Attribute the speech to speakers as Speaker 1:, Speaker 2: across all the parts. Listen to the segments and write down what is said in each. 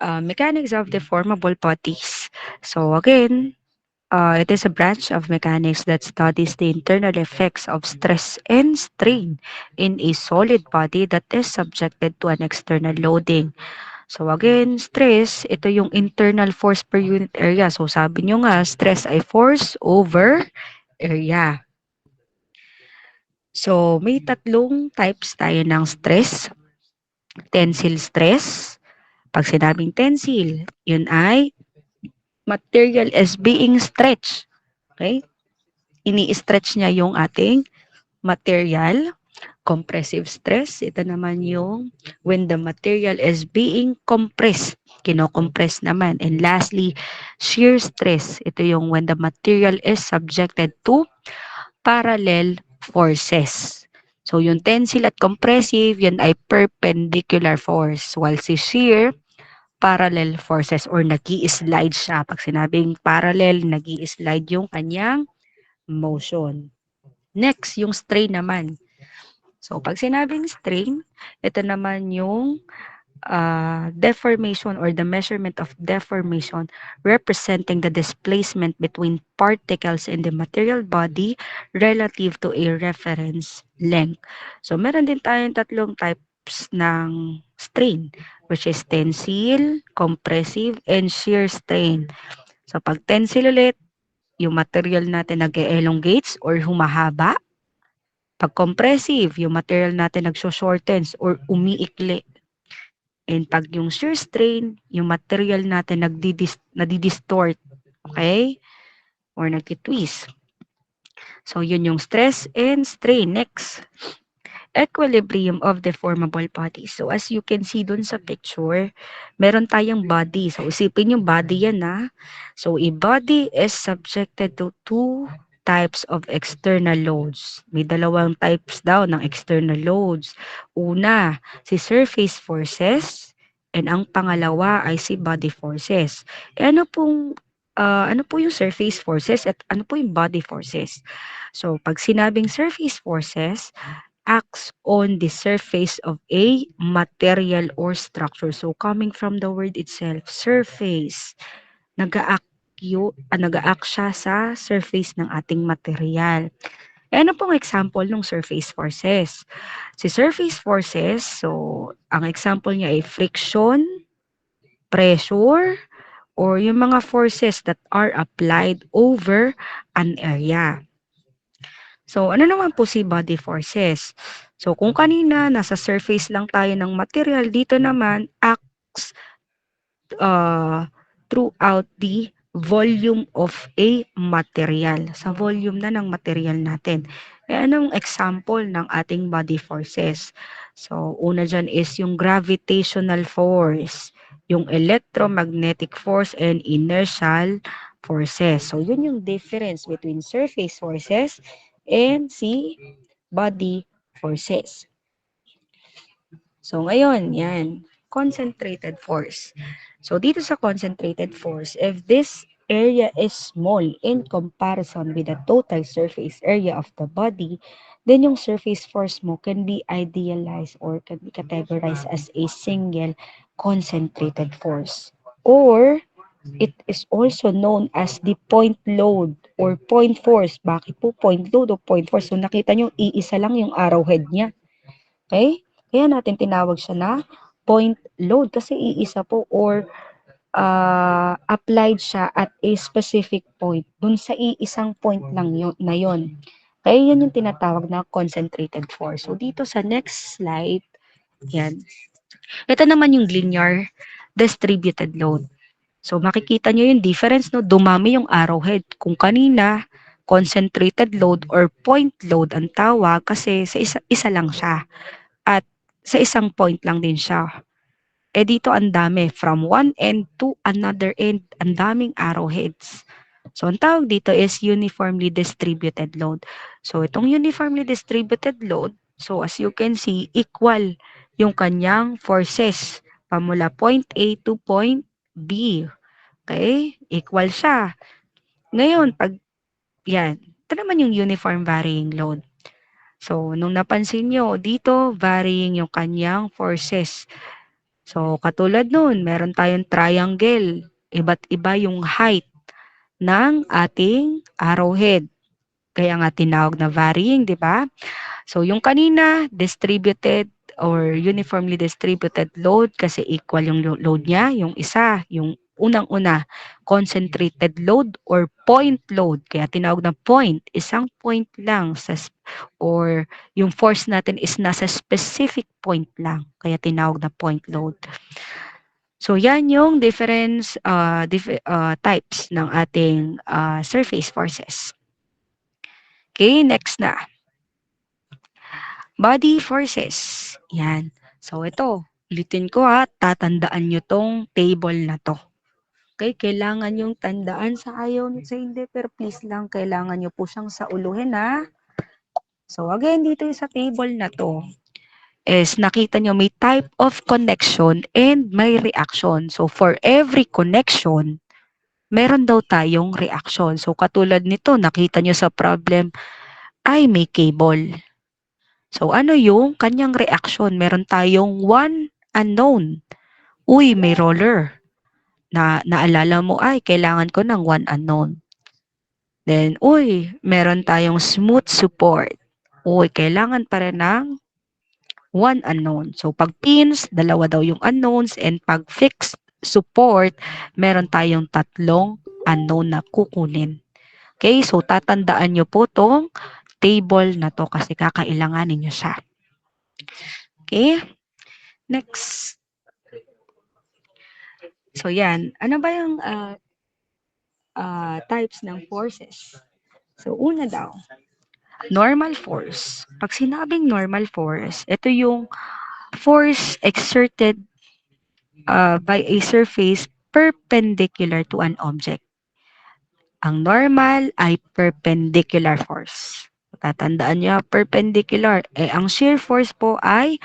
Speaker 1: Mechanics of deformable bodies. So again, it is a branch of mechanics that studies the internal effects of stress and strain in a solid body that is subjected to an external loading. So again, stress, ito yung internal force per unit area. So sabi nyo nga, stress ay force over area. So may tatlong types tayo ng stress. Tensile stress. Pag sinabing tensile, yun ay material is being stretched. Okay? Ini-stretch niya yung ating material. Compressive stress, ito naman yung when the material is being compressed. Kinocompress naman. And lastly, shear stress. Ito yung when the material is subjected to parallel forces. So yung tensile at compressive, yan ay perpendicular force. While si shear, parallel forces or nag-i-slide siya. Pag sinabing parallel, nag-i-slide yung kanyang motion. Next, yung strain naman. So, pag sinabing strain, ito naman yung deformation or the measurement of deformation representing the displacement between particles in the material body relative to a reference length. So, meron din tayong tatlong types ng strain, which is tensile, compressive, and shear strain. So, pag tensile ulit, yung material natin nag-elongates or humahaba. Pag compressive, yung material natin nagso-shortens or umiikli. And pag yung shear strain, yung material natin nadidistort. Okay? Or nagtitwist. So, yun yung stress and strain. Next, equilibrium of deformable bodies. So, as you can see dun sa picture, meron tayong body. So, isipin yung body yan na. So, a body is subjected to two types of external loads. May dalawang types daw ng external loads. Una, si surface forces and ang pangalawa ay si body forces. Ano po yung surface forces at ano po yung body forces? So, pag sinabing surface forces, acts on the surface of a material or structure. So, coming from the word itself, surface, nag-a-act siya sa surface ng ating material. E ano pong example ng surface forces? Si surface forces, so, ang example niya ay friction, pressure, or yung mga forces that are applied over an area. So, ano naman po si body forces? So, kung kanina nasa surface lang tayo ng material, dito naman acts throughout the volume of a material. Sa volume na ng material natin. E anong example ng ating body forces? So, una dyan is yung gravitational force, yung electromagnetic force, and inertial forces. So, yun yung difference between surface forces and si body forces. So, ngayon, yan. Concentrated force. So, dito sa concentrated force, if this area is small in comparison with the total surface area of the body, then yung surface force mo can be idealized or can be categorized as a single concentrated force. Or, it is also known as the point load or point force. Bakit po point load o point force? So, nakita nyo, iisa lang yung arrowhead niya. Okay? Kaya natin tinawag siya na point load kasi iisa po or applied siya at a specific point dun sa iisang point lang yun, na yun. Kaya yan yung tinatawag na concentrated force. So dito sa next slide, yan. Ito naman yung linear distributed load. So makikita nyo yung difference, no? Dumami yung arrowhead. Kung kanina, concentrated load or point load ang tawag kasi sa isa lang siya. At sa isang point lang din siya. Eh dito ang dami, from one end to another end, ang daming arrowheads. So ang tawag dito is uniformly distributed load. So itong uniformly distributed load, so as you can see, equal yung kanyang forces pamula point A to point B. Okay? Equal siya. Ngayon, pag yan, ito naman yung uniform varying load. So, nung napansin nyo, dito varying yung kanyang forces. So, katulad nun, meron tayong triangle. Iba't iba yung height ng ating arrowhead. Kaya nga tinawag na varying, di ba? So, yung kanina, distributed or uniformly distributed load kasi equal yung load niya. Yung isa, yung unang-una, concentrated load or point load. Kaya tinawag na point, isang point lang or yung force natin is nasa specific point lang. Kaya tinawag na point load. So, yan yung types ng ating surface forces. Okay, next na. Body forces. Yan. So, ito. Ulitin ko ha. Tatandaan nyo tong table na to. Okay, kailangan yung tandaan sa ayaw sa hindi. Pero please lang, kailangan nyo po siyang sauluhin ha. So, again, dito sa table na to is nakita nyo may type of connection and may reaction. So, for every connection, meron daw tayong reaction. So, katulad nito, nakita nyo sa problem, ay may cable. So, ano yung kanyang reaction? Meron tayong one unknown. Uy, may roller. Naalala mo, ay, kailangan ko ng one unknown. Then, uy, meron tayong smooth support. Uy, kailangan pa rin ng one unknown. So, pag pins, dalawa daw yung unknowns. And pag fixed support, meron tayong tatlong unknown na kukunin. Okay, so tatandaan nyo po tong table na to kasi kakailanganin nyo siya. Okay, next. So, yan. Ano ba yung types ng forces? So, una daw, normal force. Pag sinabing normal force, ito yung force exerted by a surface perpendicular to an object. Ang normal ay perpendicular force. Tatandaan niyo, perpendicular. Ang shear force po ay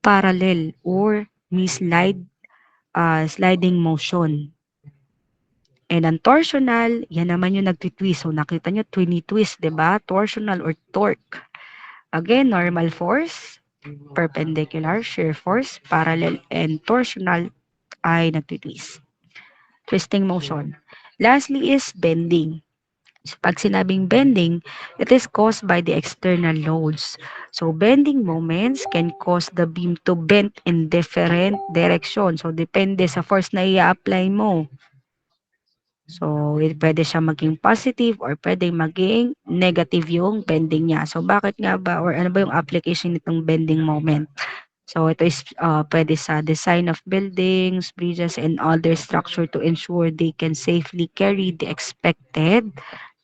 Speaker 1: parallel or sliding motion. And ang torsional, yan naman yung nagtitwist. So, nakita nyo, twist, di ba? Torsional or torque. Again, normal force, perpendicular, shear force, parallel, and torsional ay nagtitwist. Twisting motion. Lastly is bending. So, pag sinabing bending, it is caused by the external loads. So, bending moments can cause the beam to bend in different direction. So, depende sa force na i-apply mo. So, pwede siya maging positive or pwede maging negative yung bending niya. So, bakit nga ba or ano ba yung application nitong bending moment? So, ito is pwede sa design of buildings, bridges, and other structure to ensure they can safely carry the expected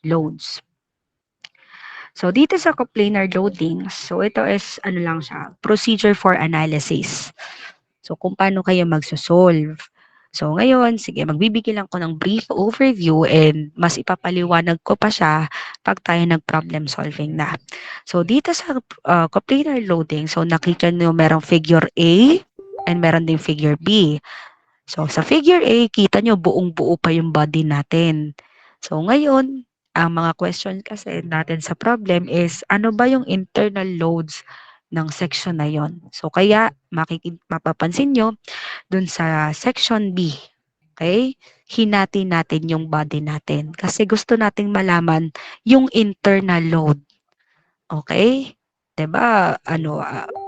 Speaker 1: loads. So, dito sa coplanar loading, so ito is ano lang siya, procedure for analysis. So, kung paano kayo magsosolve. So, ngayon, sige, magbibigay lang ko ng brief overview and mas ipapaliwanag ko pa siya pag tayo nag-problem solving na. So, dito sa coplanar loading, so nakita nyo merong figure A and meron din figure B. So, sa figure A, kita nyo buong-buo pa yung body natin. So, ngayon, ang mga question kasi natin sa problem is, ano ba yung internal loads ng section na yon? So, kaya mapapansin nyo, dun sa section B, okay? Hinati natin yung body natin kasi gusto nating malaman yung internal load. Okay? 'Di ba?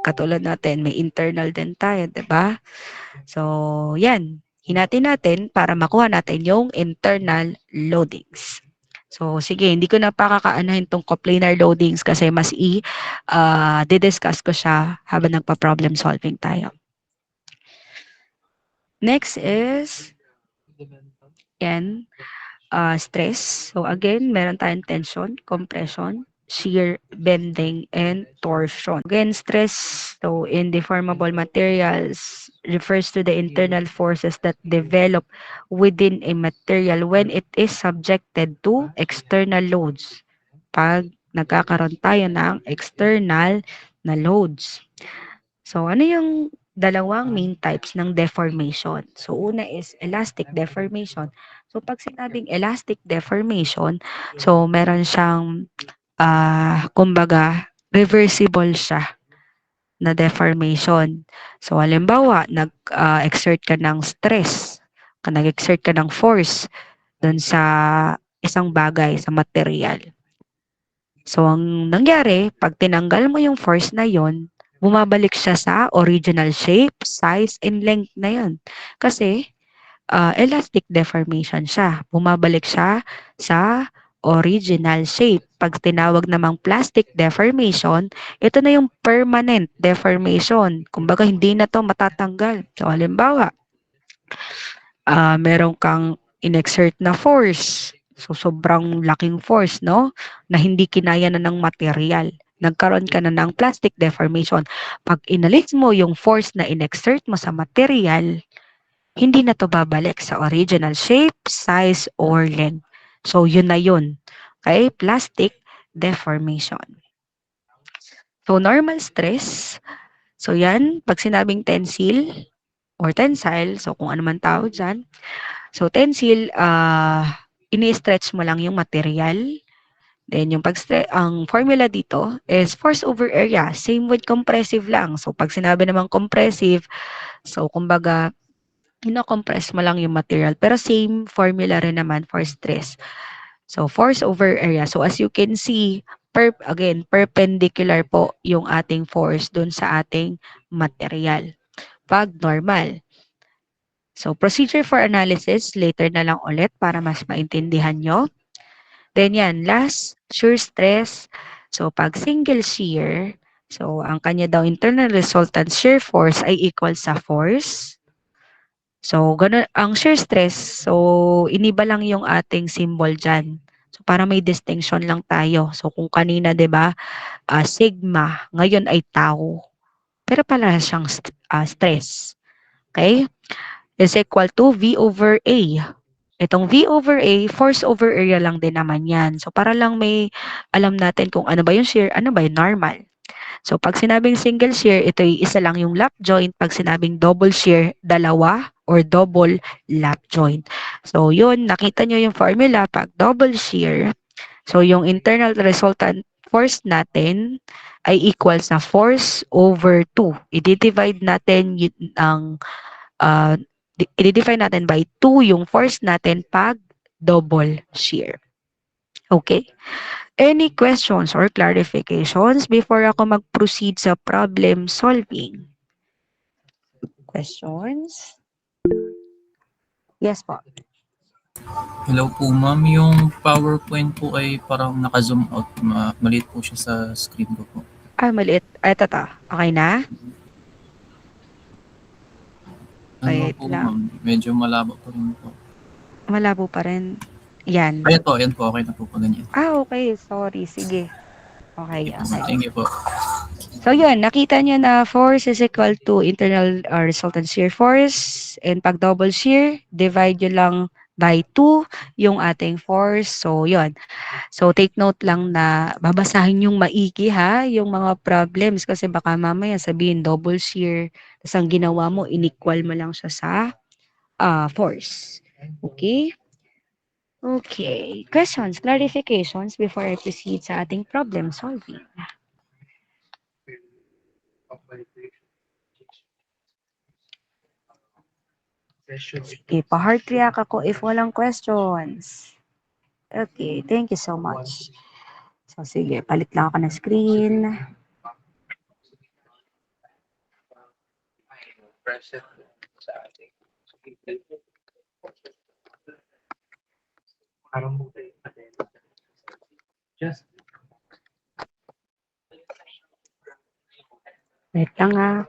Speaker 1: Katulad natin, may internal din tayo, 'di ba? So, 'yan. Hinati natin para makuha natin yung internal loadings. So, sige, hindi ko na pakakaanahin tong coplanar loadings kasi mas di-discuss ko siya habang nagpa-problem solving tayo. Next is yan, stress. So again, meron tayong tension, compression, shear, bending, and torsion. Again, stress, so in deformable materials, refers to the internal forces that develop within a material when it is subjected to external loads. Pag nagkakaroon tayo ng external na loads. So, ano yung dalawang main types ng deformation? So, una is elastic deformation. So, pag sinabing elastic deformation, so meron siyang, kumbaga, reversible siya na deformation. So, halimbawa, nag-exert ka ng stress, nag-exert ka ng force dun sa isang bagay, sa material. So, ang nangyari, pag tinanggal mo yung force na yon, bumabalik siya sa original shape, size, and length na yon. Kasi, elastic deformation siya. Bumabalik siya sa original shape. Pag tinawag namang plastic deformation, ito na yung permanent deformation. Kumbaga, hindi na to matatanggal. So, halimbawa, meron kang inexert na force. So, sobrang laking force, no? Na hindi kinaya na ng material. Nagkaroon ka na ng plastic deformation. Pag inalis mo yung force na inexert mo sa material, hindi na to babalik sa original shape, size, or length. So, yun na yun. Okay? Plastic deformation. So, normal stress. So, yan. Pag sinabing tensile or tensile, so kung ano man tawag dyan. So, tensile, ini-stretch mo lang yung material. Then, yung ang formula dito is force over area. Same with compressive lang. So, pag sinabi namang compressive, so, kumbaga, compress mo lang yung material. Pero same formula rin naman for stress. So, force over area. So, as you can see, again, perpendicular po yung ating force dun sa ating material. Pag normal. So, procedure for analysis, later na lang ulit para mas maintindihan nyo. Then yan, last, shear stress. So, pag single shear, so, ang kanya daw internal resultant shear force ay equal sa force. So, ganun, ang shear stress, so, iniba lang yung ating symbol dyan. So, para may distinction lang tayo. So, kung kanina, di ba, sigma, ngayon ay tau. Pero pala siyang stress. Okay? Is equal to V over A. Itong V over A, force over area lang din naman yan. So, para lang may alam natin kung ano ba yung shear, ano ba yung normal. So, pag sinabing single shear, ito ay isa lang yung lap joint. Pag sinabing double shear, dalawa or double lap joint. So, yun, nakita nyo yung formula. Pag double shear, so yung internal resultant force natin ay equal sa force over 2. I-divide natin ang i-define natin by 2 yung force natin pag double shear. Okay? Any questions or clarifications before ako mag-proceed sa problem solving? Questions? Yes po.
Speaker 2: Hello po ma'am, yung PowerPoint po ay parang naka-zoom out. Maliit po siya sa screen ko po.
Speaker 1: Maliit. Ito to. Okay na?
Speaker 2: Ano
Speaker 1: Wait
Speaker 2: po
Speaker 1: lang.
Speaker 2: ma'am, medyo malabo pa rin po.
Speaker 1: Malabo pa rin. Yan.
Speaker 2: Ayan po, okay na po ganyan.
Speaker 1: Okay. Sorry. Sige. Okay.
Speaker 2: Thank you po.
Speaker 1: So, yun, nakita niyo na force is equal to internal resultant shear force. And pag double shear, divide nyo lang by 2 yung ating force. So, yun. So, take note lang na babasahin yung maiki ha, yung mga problems. Kasi baka mamaya sabihin double shear. Tapos ang ginawa mo, inequal mo lang siya sa force. Okay? Okay. Questions, clarifications before I proceed sa ating problem solving. Sige, pa-heart react ako if walang questions. Okay, thank you so much. So, sige, palit lang ako ng screen. Wait lang ha.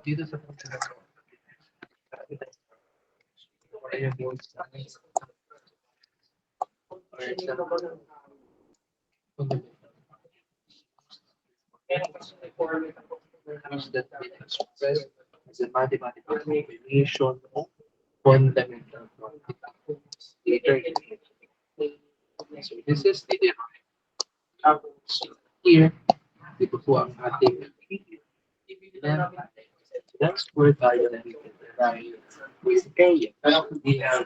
Speaker 3: That expressed as a mathematical combination of fundamental quantities. Later, so this is the so here, dito po ang ating that's where tayo nag-derive with A. We have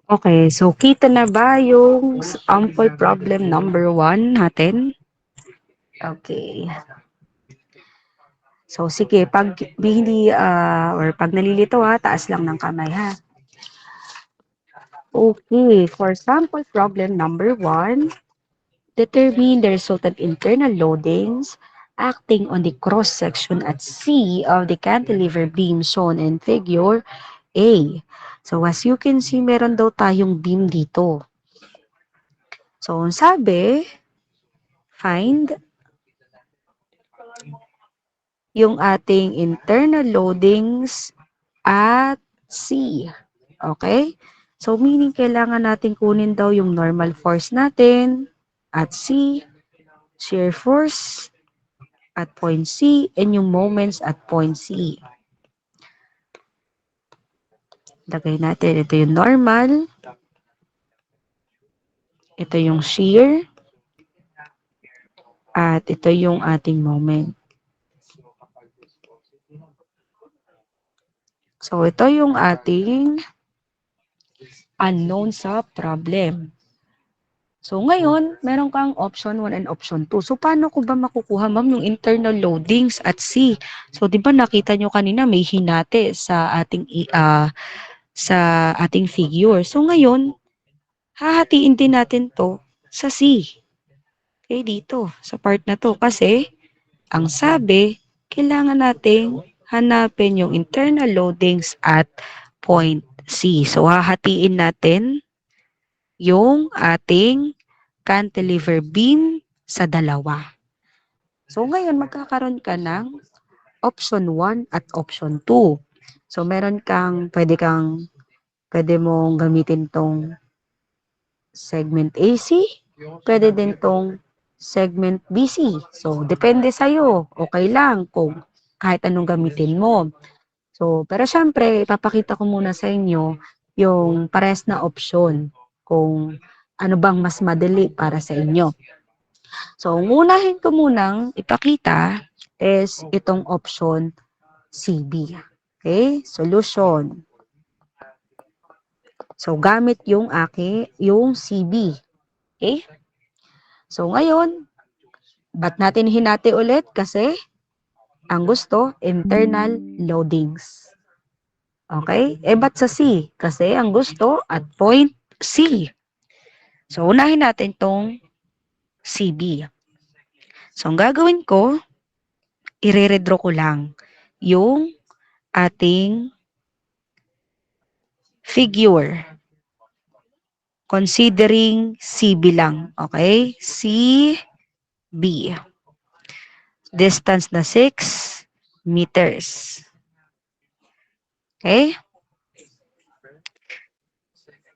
Speaker 1: Okay, so kita na ba yung sample problem number 1 natin? Okay. So, sige, pag hindi, or pag nalilito ha, taas lang ng kamay ha. Okay, for sample problem number 1, determine the resultant internal loadings acting on the cross-section at C of the cantilever beam shown in figure A. So, as you can see, meron daw tayong beam dito. So, ang sabi, find yung ating internal loadings at C. Okay? So, meaning kailangan natin kunin daw yung normal force natin at C, shear force at point C, and yung moments at point C. Lagay natin, ito yung normal, ito yung shear, at ito yung ating moment. So, ito yung ating unknown sa problem. So, ngayon, meron kang option 1 and option 2. So, paano ko ba makukuha, ma'am, yung internal loadings at C? So, di ba nakita nyo kanina may hinati sa ating figure. So, ngayon, hahatiin din natin to sa C. Okay, dito, sa part na to. Kasi, ang sabi, kailangan nating hanapin yung internal loadings at point C. So, hahatiin natin yung ating cantilever beam sa dalawa. So, ngayon, magkakaroon ka ng option 1 at option 2. So, pwede mong gamitin tong segment AC, pwede din tong segment BC. So, depende sa'yo. Okay lang kung kahit anong gamitin mo. So, pero syempre, ipapakita ko muna sa inyo yung pares na option kung ano bang mas madali para sa inyo. So, ang unahin ko munang ipakita is itong option CB. Okay? Solution. So, gamit yung CB. Okay? So, ngayon, ba't natin hinati ulit? Kasi, ang gusto, internal loadings. Okay? Ba't sa C? Kasi, ang gusto, at point C. So, unahin natin tong CB. So, ang gagawin ko, i-redraw ko lang yung ating figure. Considering CB lang. Okay? CB. Distance na 6 meters. Okay?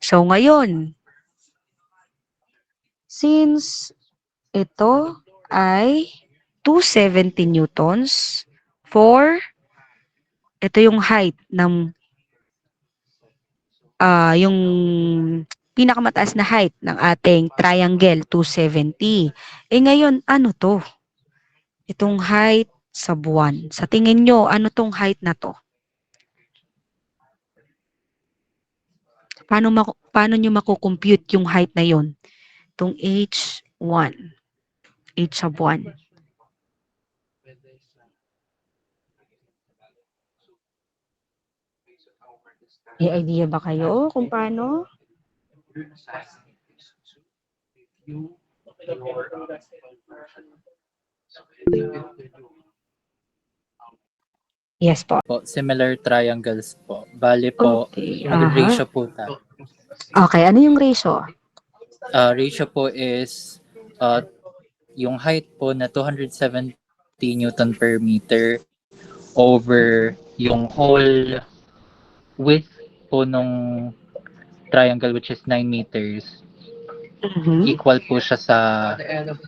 Speaker 1: So, ngayon, since ito ay 270 newtons for ito yung height ng yung pinakamataas na height ng ating triangle 270. Ngayon, ano to? Itong height sa buwan. Sa tingin nyo, ano tong height na to? Paano nyo makukompute yung height na yon? Itong H1. H sa buwan. May idea ba kayo kung paano? Yes po.
Speaker 2: Similar triangles po. Bali po,
Speaker 1: Okay.
Speaker 2: mag-ratio po tayo.
Speaker 1: Okay, ano yung ratio?
Speaker 2: Ratio po is yung height po na 270 Newton per meter over yung whole width po nung triangle, which is 9 meters. Equal po siya sa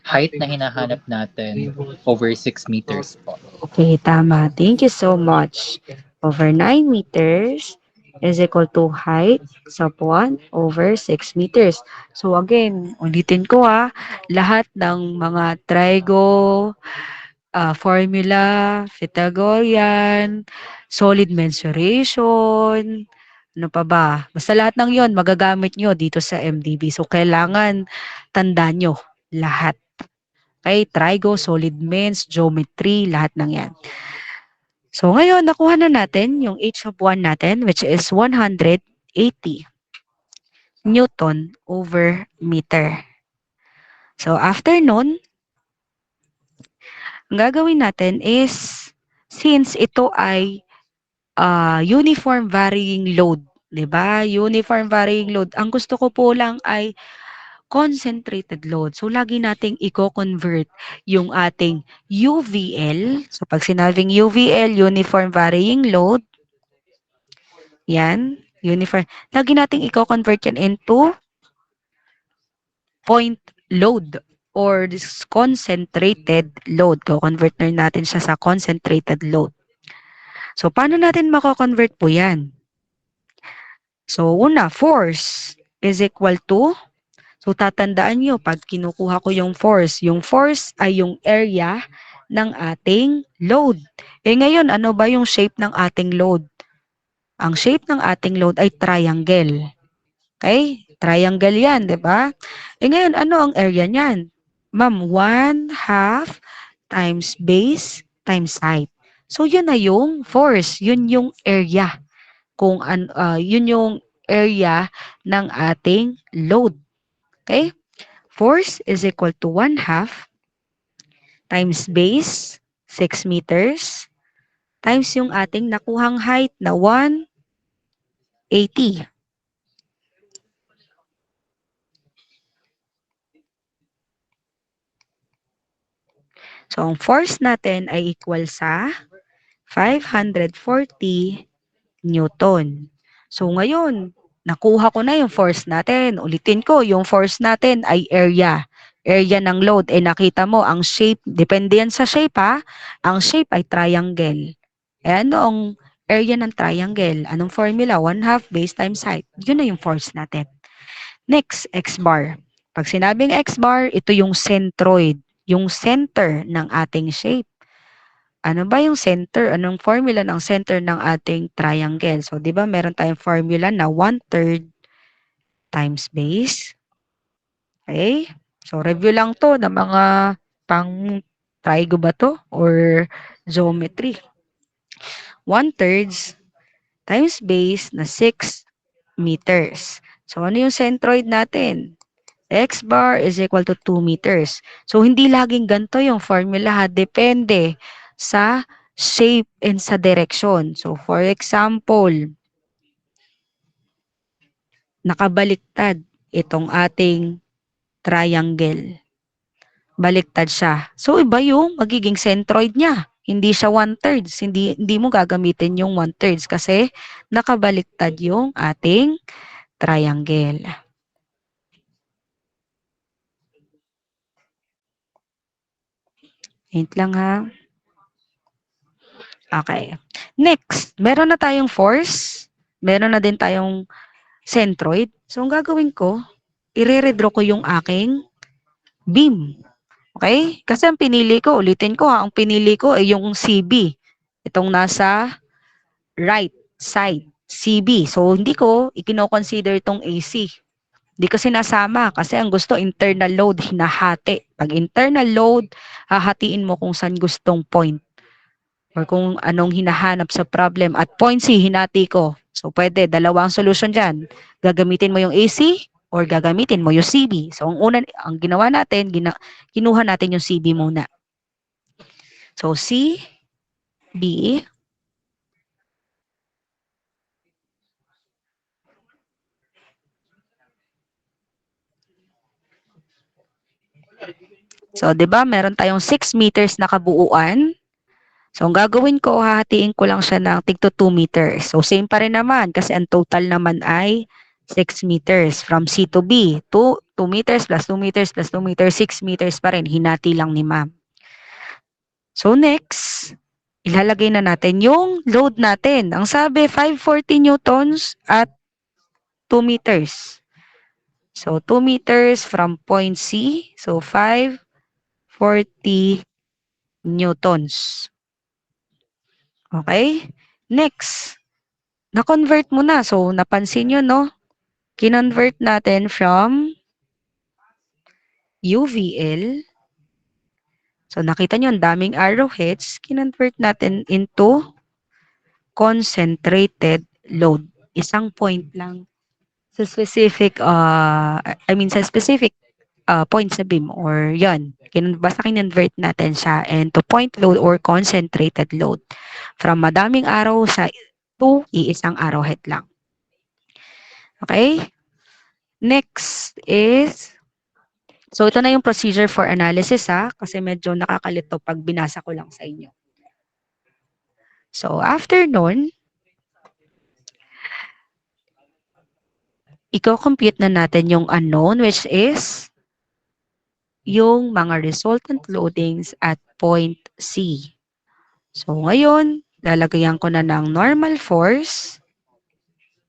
Speaker 2: height na hinahanap natin over 6 meters po.
Speaker 1: Okay, tama. Thank you so much. Over 9 meters is equal to height sa buwan over 6 meters. So again, ulitin ko lahat ng mga trigo, formula, Pythagorean, solid mensuration, ano pa ba? Basta lahat ng yon magagamit nyo dito sa MDB. So, kailangan tandaan nyo lahat. Okay? Trigo, solid mens, geometry, lahat ng yan. So ngayon, nakuha na natin yung H of 1 natin, which is 180 Newton over meter. So after nun, ang gagawin natin is, since ito ay uniform varying load, 'di ba? Uniform varying load. Ang gusto ko po lang ay concentrated load. So lagi nating i-convert yung ating UVL. So pag sinabing UVL, uniform varying load, yan, uniform. Lagi nating i-convert yan into point load or this concentrated load. Ko-convert na natin siya sa concentrated load. So paano natin mako-convert po yan? So, una, force is equal to, so tatandaan nyo, pag kinukuha ko yung force ay yung area ng ating load. Eh ngayon, ano ba yung shape ng ating load? Ang shape ng ating load ay triangle. Okay? Triangle yan, di ba? Eh ngayon, ano ang area niyan? Ma'am, 1/2 times base times height. So, yun na yung force. Yun yung area kung yun yung area ng ating load. Okay? Force is equal to 1/2 times base, 6 meters, times yung ating nakuhang height na 180. So, ang force natin ay equal sa 540 Newton. So, ngayon, nakuha ko na yung force natin. Ulitin ko, yung force natin ay area. Area ng load. Eh, nakita mo, ang shape, depende yan sa shape ha. Ang shape ay triangle. Eh, ano ang area ng triangle? Anong formula? 1/2 base times height. Yun na yung force natin. Next, X bar. Pag sinabing X bar, ito yung centroid. Yung center ng ating shape. Ano ba yung center? Anong formula ng center ng ating triangle? So, di ba meron tayong formula na 1/3 times base. Okay? So, review lang to ng mga pang trigo ba to? Or geometry. 1/3 times base na 6 meters. So, ano yung centroid natin? X bar is equal to 2 meters. So, hindi laging ganito yung formula ha. Depende sa shape and sa direction. So, for example, nakabaliktad itong ating triangle. Baliktad siya. So, iba yung magiging centroid niya. Hindi siya 1/3. Hindi mo gagamitin yung 1/3 kasi nakabaliktad yung ating triangle. Wait lang ha. Okay. Next, meron na tayong force. Meron na din tayong centroid. So, ang gagawin ko, i-redraw ko yung aking beam. Okay? Kasi ang pinili ko, ulitin ko ha, ang pinili ko ay yung CB. Itong nasa right side, CB. So, hindi ko ikino-consider itong AC. Hindi ko sinasama kasi ang gusto internal load, hinahati. Pag internal load, hahatiin mo kung saan gustong point or kung anong hinahanap sa problem. At point C, hinati ko. So, pwede, dalawang solution dyan. Gagamitin mo yung AC or gagamitin mo yung CB. So, ang ginawa natin, kinuha natin yung CB muna. So, C, B, so, di ba, meron tayong 6 meters na kabuuan. So, ang gagawin ko, hahatiin ko lang siya ng tigto 2 meters. So, same pa rin naman kasi ang total naman ay 6 meters from C to B. 2 meters plus 2 meters plus 2 meters, 6 meters pa rin. Hinati lang ni ma'am. So, next, ilalagay na natin yung load natin. Ang sabi, 540 newtons at 2 meters. So, 2 meters from point C. So, 540 newtons. Okay? Next, na-convert mo na. So, napansin nyo, no? Kinonvert natin from UVL. So, nakita nyo, ang daming arrowheads. Kinonvert natin into concentrated load. Isang point lang sa specific, sa specific point sa beam or yon. Basta kinonvert natin siya into point load or concentrated load. From madaming araw to iisang arrowhead lang. Okay? Next is, so ito na yung procedure for analysis kasi medyo nakakalito pag binasa ko lang sa inyo. So after nun, i-compute na natin yung unknown which is yung mga resultant loadings at point C. So ngayon, lalagayan ko na ng normal force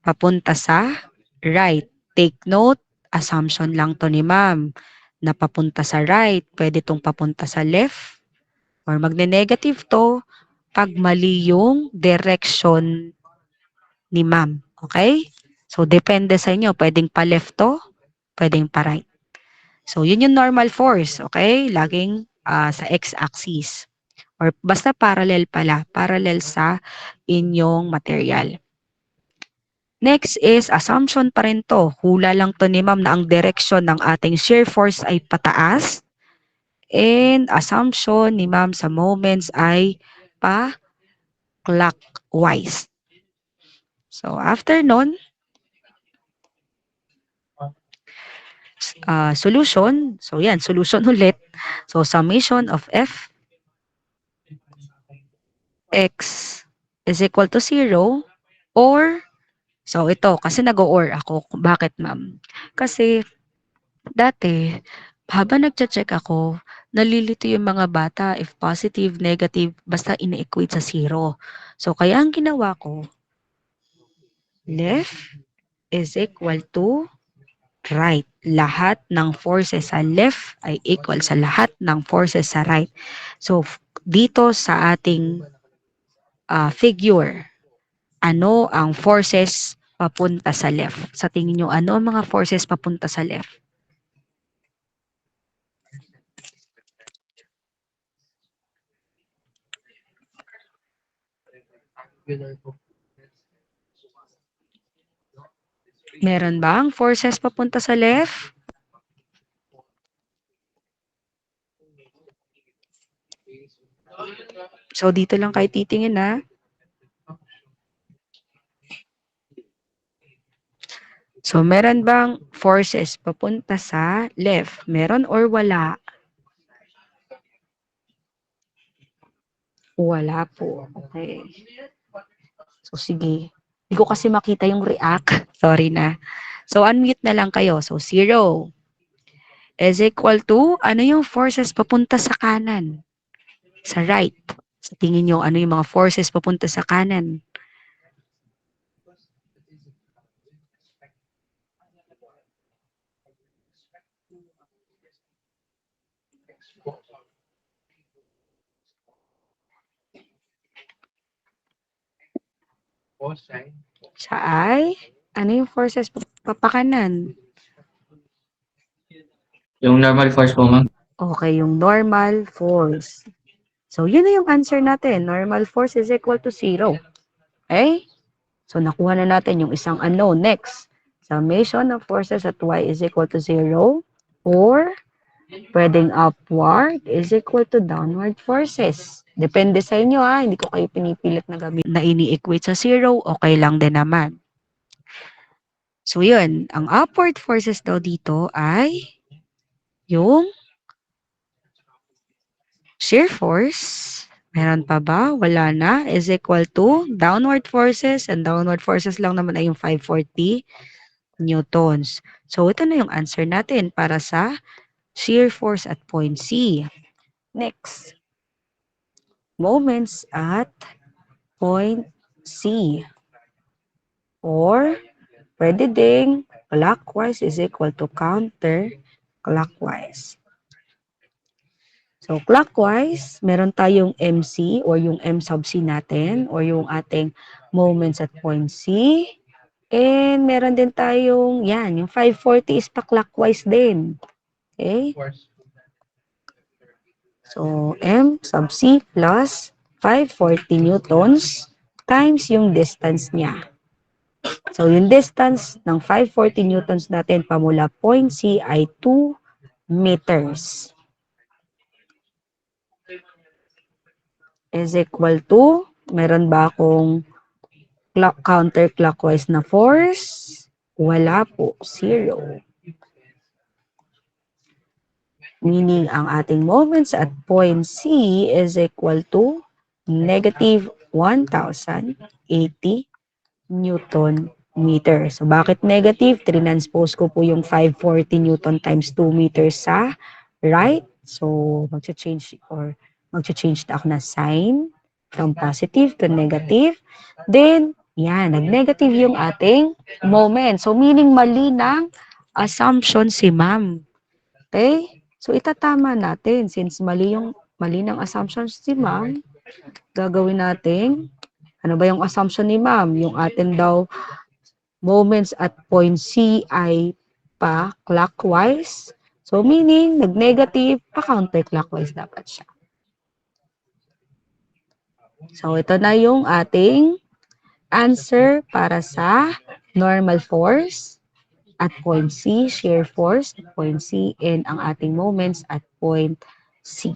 Speaker 1: papunta sa right. Take note, assumption lang to ni ma'am na papunta sa right. Pwede tong papunta sa left or magne-negative to pag mali yung direction ni ma'am. Okay? So, depende sa inyo. Pwedeng pa left to, pwedeng pa right. So, yun yung normal force. Okay? Laging sa x-axis. Or basta parallel pala. Parallel sa inyong material. Next is assumption pa rin to. Hula lang to ni ma'am na ang direction ng ating shear force ay pataas. And assumption ni ma'am sa moments ay pa clockwise. So after nun, solution. So yan, solution ulit. So summation of f x is equal to 0 or, so ito, kasi nag-or ako. Bakit ma'am? Kasi dati, habang nagche-check ako, nalilito yung mga bata if positive, negative, basta ine-equate sa 0. So kaya ang ginawa ko, left is equal to right. Lahat ng forces sa left ay equal sa lahat ng forces sa right. So, dito sa ating figure, ano ang forces papunta sa left? Sa tingin nyo, ano ang mga forces papunta sa left? Meron bang forces papunta sa left? So, dito lang kayo titingin So, meron bang forces papunta sa left? Meron or wala? Wala po. Okay. So, sige. Hindi ko kasi makita yung react. Sorry na. So, unmute na lang kayo. So, 0 is equal to, ano yung forces papunta sa kanan? Sa right. Sa tingin nyo, ano yung mga forces papunta sa kanan? Siya ay, ano yung forces papakanan?
Speaker 2: Yung normal force po, ma'am.
Speaker 1: Okay, yung normal force. So, yun na yung answer natin. Normal force is equal to 0. Okay? So, nakuha na natin yung isang unknown. Next, summation of forces at y is equal to 0 or pwedeng upward is equal to downward forces. Depende sa inyo hindi ko kayo pinipilit na gamit na ini-equate sa 0, okay lang din naman. So, yun. Ang upward forces daw dito ay yung shear force. Meron pa ba? Wala na. Is equal to downward forces. And downward forces lang naman ay yung 540 newtons. So, ito na yung answer natin para sa shear force at point C. Next. Moments at point C. Or, pwede ding clockwise is equal to counterclockwise. So, clockwise, meron tayong MC or yung M sub C natin or yung ating moments at point C. And meron din tayong, yan, yung 540 is pa clockwise din. Okay? So, M sub C plus 540 newtons times yung distance niya. So, yung distance ng 540 newtons natin pamula point C ay 2 meters. Is equal to, meron ba akong counterclockwise na force? Wala po, 0. Meaning, ang ating moments at point C is equal to negative 1,080 Newton meter. So, bakit negative? Trinanspose ko po yung 540 Newton times 2 meters sa right. So, mag-change na ako na sign from positive to negative. Then, yan, nag-negative yung ating moment. So, meaning mali ng assumption si ma'am. Okay? So, itatama natin. Since mali ng assumption si ma'am, gagawin natin, ano ba yung assumption ni ma'am? Yung atin daw moments at point C ay pa clockwise. So, meaning, nag-negative, pa counterclockwise dapat siya. So, ito na yung ating answer para sa normal force at point C, shear force at point C, and ang ating moments at point C.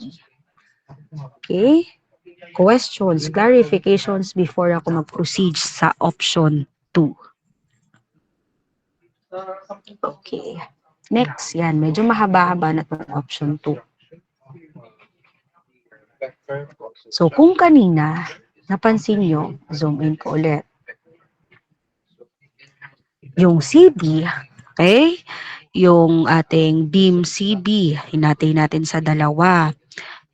Speaker 1: Okay? Questions, clarifications before ako mag-proceed sa option 2. Okay. Next, yan. Medyo mahaba-haba na itong option 2. So, kung kanina, napansin nyo, zoom in ko ulit. Yung CB, okay? Yung ating beam CB, hinati natin sa dalawa.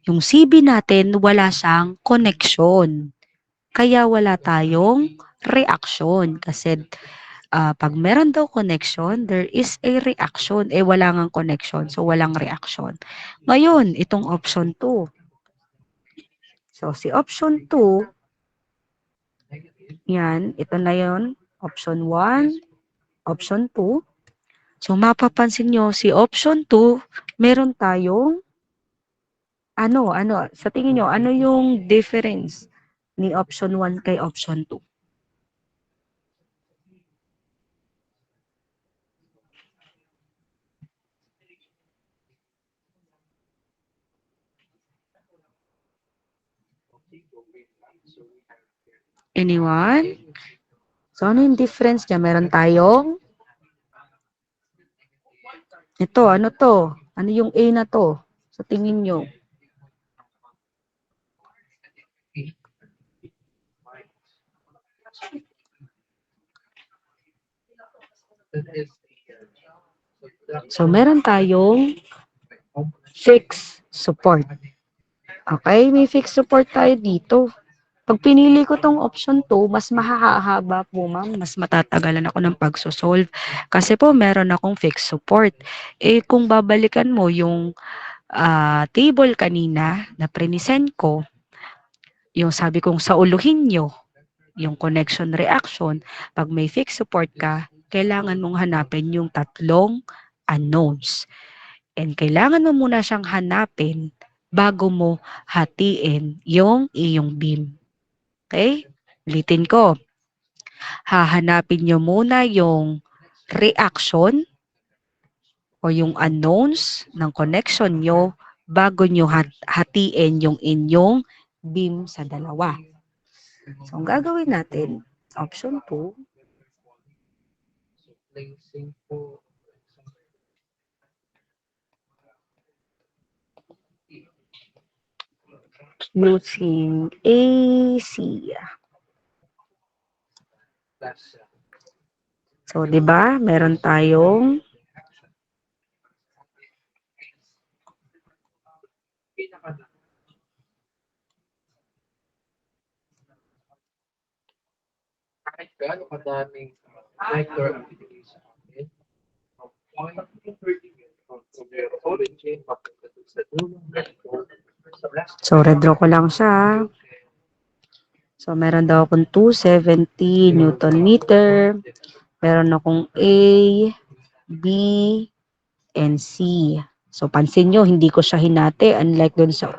Speaker 1: Yung CB natin, wala siyang connection. Kaya wala tayong reaction. Kasi pag meron daw connection, there is a reaction. Wala ngang connection. So, walang reaction. Ngayon, itong option 2. So, si option 2, yan, ito na yon option 1, option 2. So, mapapansin nyo, si option 2, meron tayong, sa tingin nyo, ano yung difference ni option 1 kay option 2? Anyone? So, ano yung difference niya? Meron tayong, ito, ano to? Ano yung A na to? Sa tingin nyo? So, meron tayong fixed support. Okay, may fixed support tayo dito. Pag pinili ko tong option 2, mas mahahaba po ma'am, mas matatagalan ako ng pagsosolve. Kasi po meron akong fixed support. Kung babalikan mo yung table kanina na present ko, yung sabi kong sauluhin nyo, yung connection reaction, pag may fixed support ka, kailangan mong hanapin yung tatlong unknowns. And kailangan mo muna siyang hanapin bago mo hatiin yung iyong beam. Okay? Ulitin ko. Hahanapin nyo muna yung reaction o yung unknowns ng connection nyo bago nyo hatiin yung inyong beam sa dalawa. So, ang gagawin natin, option 2, using AC. So, di ba? Meron tayong
Speaker 3: Kahit gaano kadaming vector activity sa atin, ang point origin papunta sa dulong vector sa last.
Speaker 1: So, redraw ko lang siya. So, meron daw akong 270 Newton meter. Meron akong A, B, and C. So, pansin nyo, hindi ko siya hinati. Unlike dun sa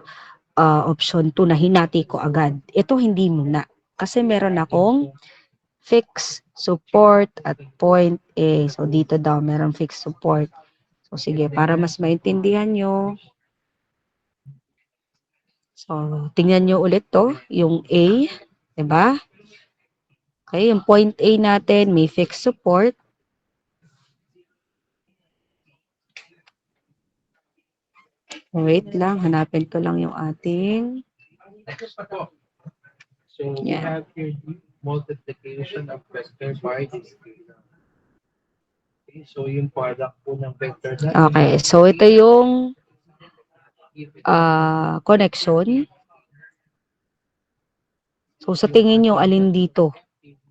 Speaker 1: option 2 na hinati ko agad. Ito, hindi muna. Kasi meron akong fixed support at point A. So, dito daw, meron fixed support. So, sige, para mas maintindihan nyo. So, tingnan nyo ulit to, yung A, diba? Okay, yung point A natin, may fixed support. Wait lang, hanapin ko lang yung ating.
Speaker 3: So we
Speaker 1: Yeah.
Speaker 3: have here the multiplication of vector by the scalar. Okay, so yung product po ng vector natin.
Speaker 1: Okay, so ito yung connection. So sa tingin nyo, alin dito?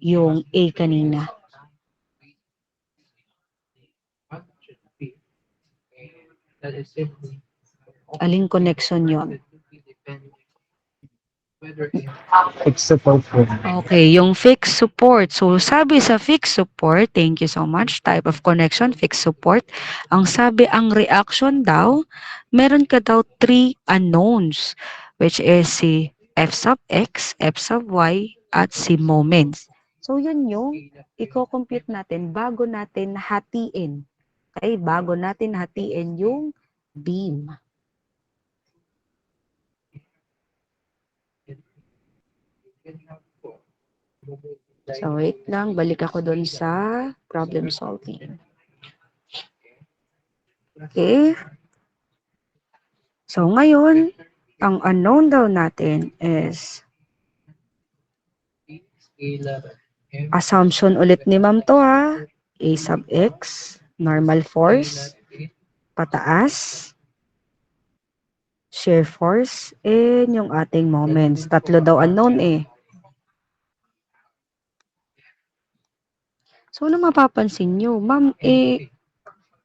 Speaker 1: Yung A kanina.
Speaker 3: That is simply
Speaker 1: Aling connection yon?
Speaker 3: Fixed support po.
Speaker 1: Okay, yung fixed support. So, sabi sa fixed support, thank you so much, type of connection, fixed support. Ang sabi, ang reaction daw, meron ka daw 3 unknowns, which is si f sub x, f sub y, at si moments. So, yun yung i-compute natin bago natin hatiin. Okay, bago natin hatiin yung beam. So, wait lang. Balik ako dun sa problem solving. Okay. So, ngayon, ang unknown daw natin is assumption ulit ni ma'am to ha. A sub x, normal force, pataas, shear force, and yung ating moments. Tatlo daw unknown eh. So, ano mapapansin nyo? Ma'am,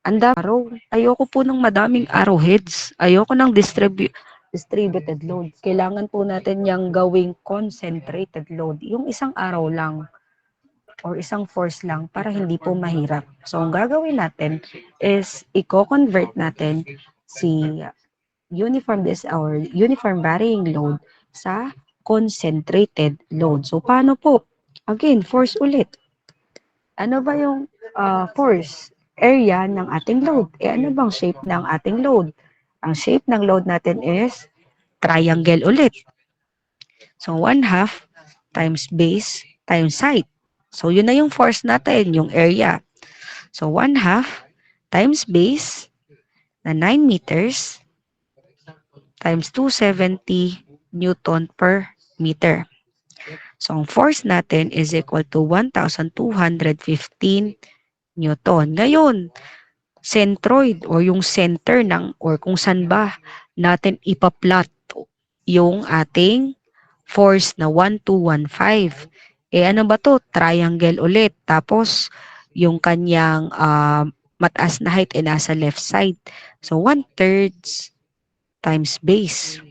Speaker 1: ang dami araw. Ayoko po ng madaming arrowheads. Ayoko ng distributed load. Kailangan po natin yung gawing concentrated load. Yung isang araw lang or isang force lang para hindi po mahirap. So, ang gagawin natin is i-convert natin si uniform varying load sa concentrated load. So, paano po? Again, force ulit. Ano ba yung force? Area ng ating load. Ano bang shape ng ating load? Ang shape ng load natin is triangle ulit. So, 1/2 times base times height. So, yun na yung force natin, yung area. So, 1/2 times base na 9 meters times 270 Newton per meter. So, ang force natin is equal to 1,215 Newton. Ngayon, centroid o yung center ng or kung saan ba natin ipa-plot yung ating force na 1,215. Ano ba to? Triangle ulit. Tapos, yung kanyang mataas na height ay nasa left side. So, 1/3 times base.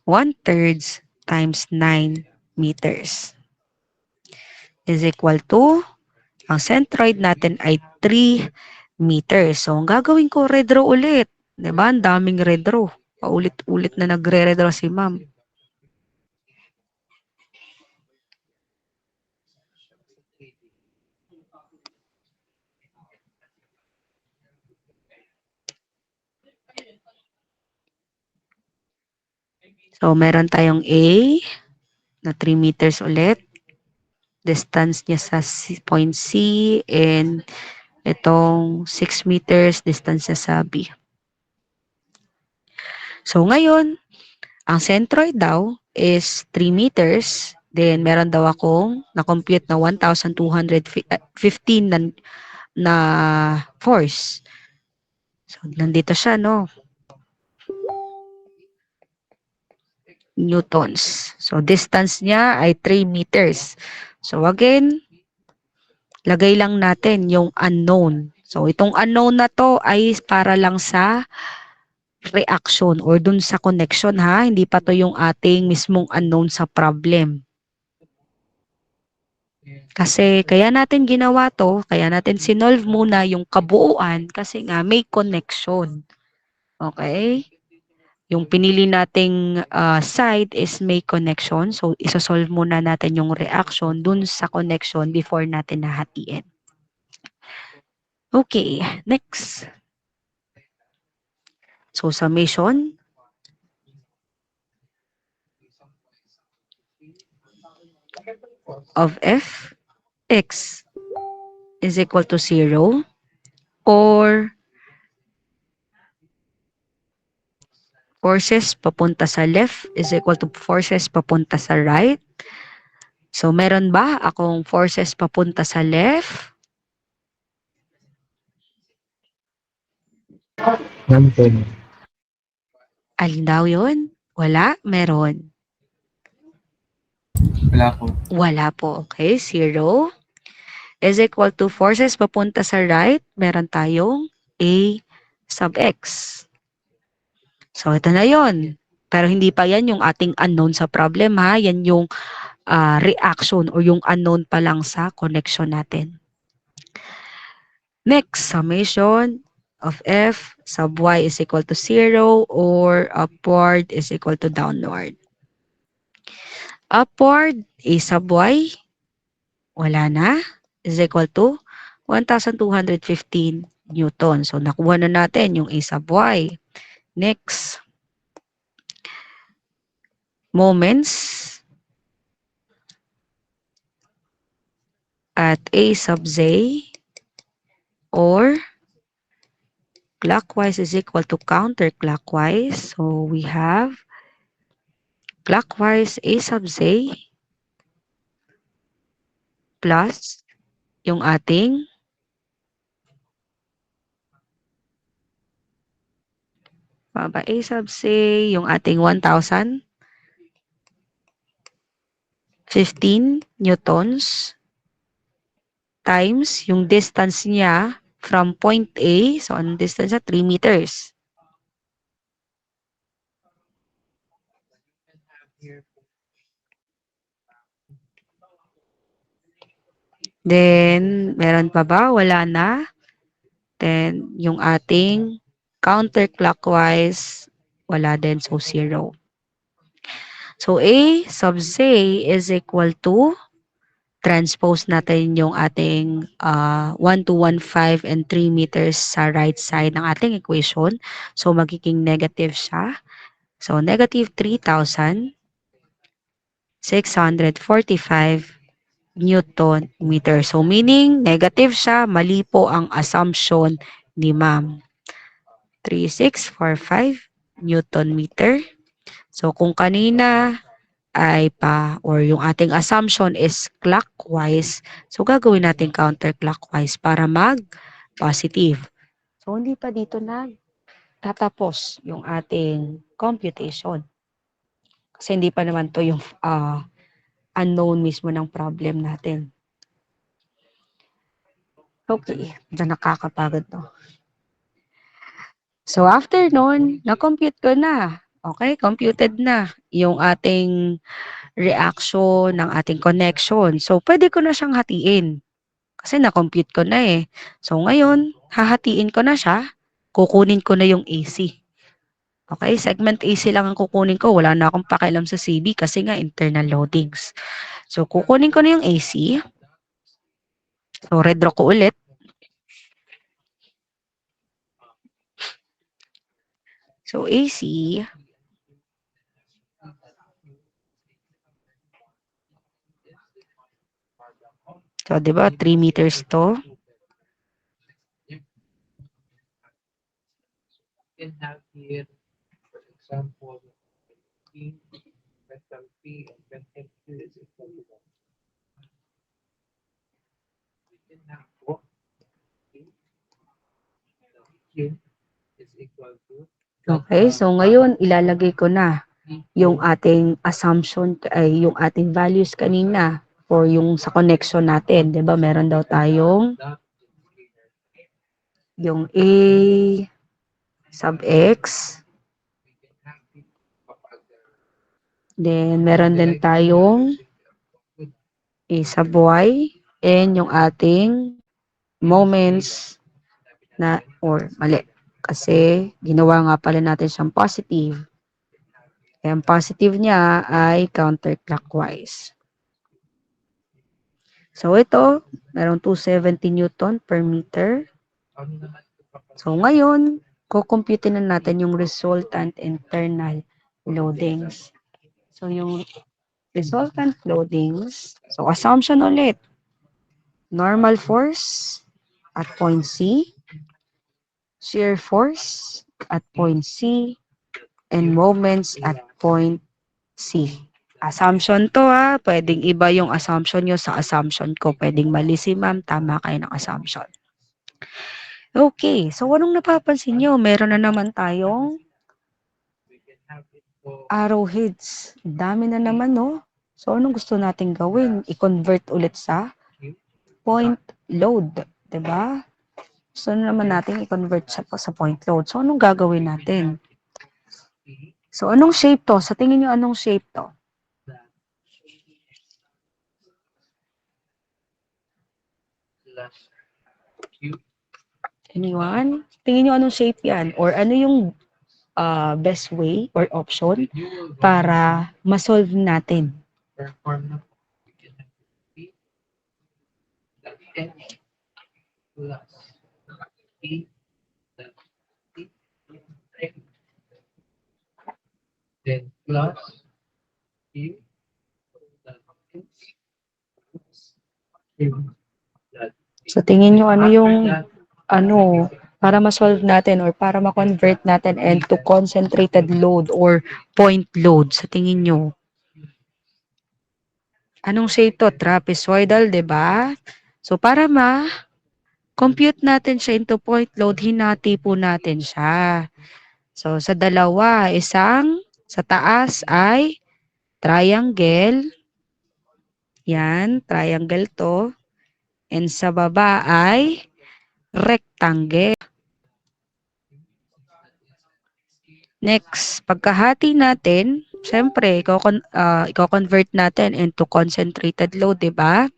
Speaker 1: 1/3 times 9 meters is equal to, ang centroid natin ay 3 meters. So, ang gagawin ko, red row ulit. Diba? Ang daming red row. Paulit-ulit na nagre-red row si ma'am. So, meron tayong A na 3 meters ulit. Distance niya sa point C and itong 6 meters distance niya sa B. So, ngayon, ang centroid daw is 3 meters. Then, meron daw akong na-compute na 1,215 na force. So, nandito siya, no? Newtons. So, distance niya ay 3 meters. So, again, lagay lang natin yung unknown. So, itong unknown na to ay para lang sa reaction or dun sa connection ha. Hindi pa to yung ating mismong unknown sa problem. Kasi kaya natin ginawa to, kaya natin sinolve muna yung kabuuan kasi nga may connection. Okay? Yung pinili nating side is may connection. So, isosolve muna natin yung reaction dun sa connection before natin nahatiin. Okay, next. So, summation of Fx is equal to 0 or forces papunta sa left is equal to forces papunta sa right. So, meron ba akong forces papunta sa left?
Speaker 3: Nandun.
Speaker 1: Alin daw yun? Wala? Meron?
Speaker 2: Wala po.
Speaker 1: Wala po. Okay, 0 is equal to forces papunta sa right. Meron tayong A sub x. So, ito na yon. Pero hindi pa yan yung ating unknown sa problem ha. Yan yung reaction or yung unknown pa lang sa connection natin. Next, summation of f sub y is equal to 0 or upward is equal to downward. Upward, a sub y, wala na, is equal to 1,215 Newton. So, nakuha na natin yung a sub y. Next, moments at a sub z or clockwise is equal to counterclockwise. So, we have clockwise a sub z plus yung ating baba a sub z, yung ating 1,015 newtons times yung distance niya from point A. So, anong distance niya? 3 meters. Then, meron pa ba? Wala na. Then, yung ating counterclockwise, wala din. So, 0. So, A sub Z is equal to, transpose natin yung ating 1,215 and 3 meters sa right side ng ating equation. So, magiging negative siya. So, negative 3,645 Newton meter. So, meaning, negative siya, mali po ang assumption ni ma'am. 3,645 Newton meter. So, kung kanina ay or yung ating assumption is clockwise, so gagawin natin counterclockwise para mag-positive. So, hindi pa dito tatapos yung ating computation. Kasi hindi pa naman to yung unknown mismo ng problem natin. Okay, dyan nakakapagod to. So after nun, na-compute ko na. Okay, computed na yung ating reaction ng ating connection. So pwede ko na siyang hatiin. Kasi na-compute ko na eh. So ngayon, hahatiin ko na siya. Kukunin ko na yung AC. Okay, segment AC lang ang kukunin ko. Wala na akong pakialam sa CB kasi nga internal loadings. So, kukunin ko na yung AC. So, redraw ko ulit. So, AC. So, di ba, 3 meters to.
Speaker 3: You can have here, for example, P, vector P, and vector Q is equal to 1. We can have both P, Q is equal to.
Speaker 1: Okay, so ngayon, ilalagay ko na yung ating assumption, ay yung ating values kanina for yung sa connection natin. Di ba, meron daw tayong yung A sub X. Then, meron din tayong A sub Y and yung ating moments na, or mali, kasi ginawa nga pala natin siyang positive. Kaya ang positive niya ay counterclockwise. So ito, merong 270 Newton per meter. So ngayon, kukumputin na natin yung resultant internal loadings. So yung resultant loadings, so assumption ulit, normal force at point C, shear force at point C, and moments at point C. Assumption to ha, pwedeng iba yung assumption nyo sa assumption ko. Pwedeng mali si ma'am, tama kayo ng assumption. Okay, so anong napapansin nyo? Meron na naman tayong arrowheads. Dami na naman, no? So anong gusto natin gawin? I-convert ulit sa point load, 'di ba? Gusto na naman natin i-convert sa point load. So anong gagawin natin? So anong shape to? Sa tingin nyo anong shape to? Anyone? Tingin nyo anong shape yan? Or ano yung best way or option para ma-solve natin?
Speaker 3: Perform na P N plus P T then plus Q
Speaker 1: So tingin nyo ano yung para ma-solve natin or para ma-convert natin into concentrated load or point load sa tingin nyo? Anong shape to? Trapezoidal, 'di ba? So para compute natin siya into point load, hinati po natin siya. So sa dalawa, isang sa taas ay triangle. Yan, triangle to. And sa baba ay rectangle. Next, pagkahati natin, syempre, i-convert natin into concentrated load, di ba?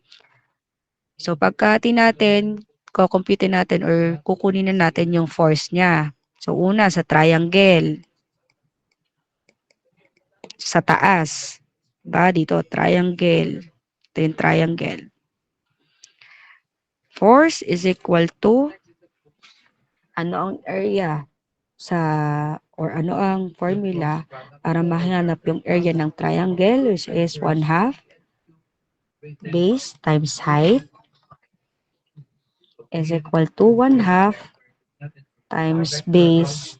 Speaker 1: So, pagkahati natin, kukumpute natin or kukunin na natin yung force niya. So, una sa triangle. Sa taas. Diba? Dito, triangle. Ito yung triangle. Force is equal to ano ang area or ano ang formula para mahanap yung area ng triangle, which is 1/2 base times height is equal to 1/2 times base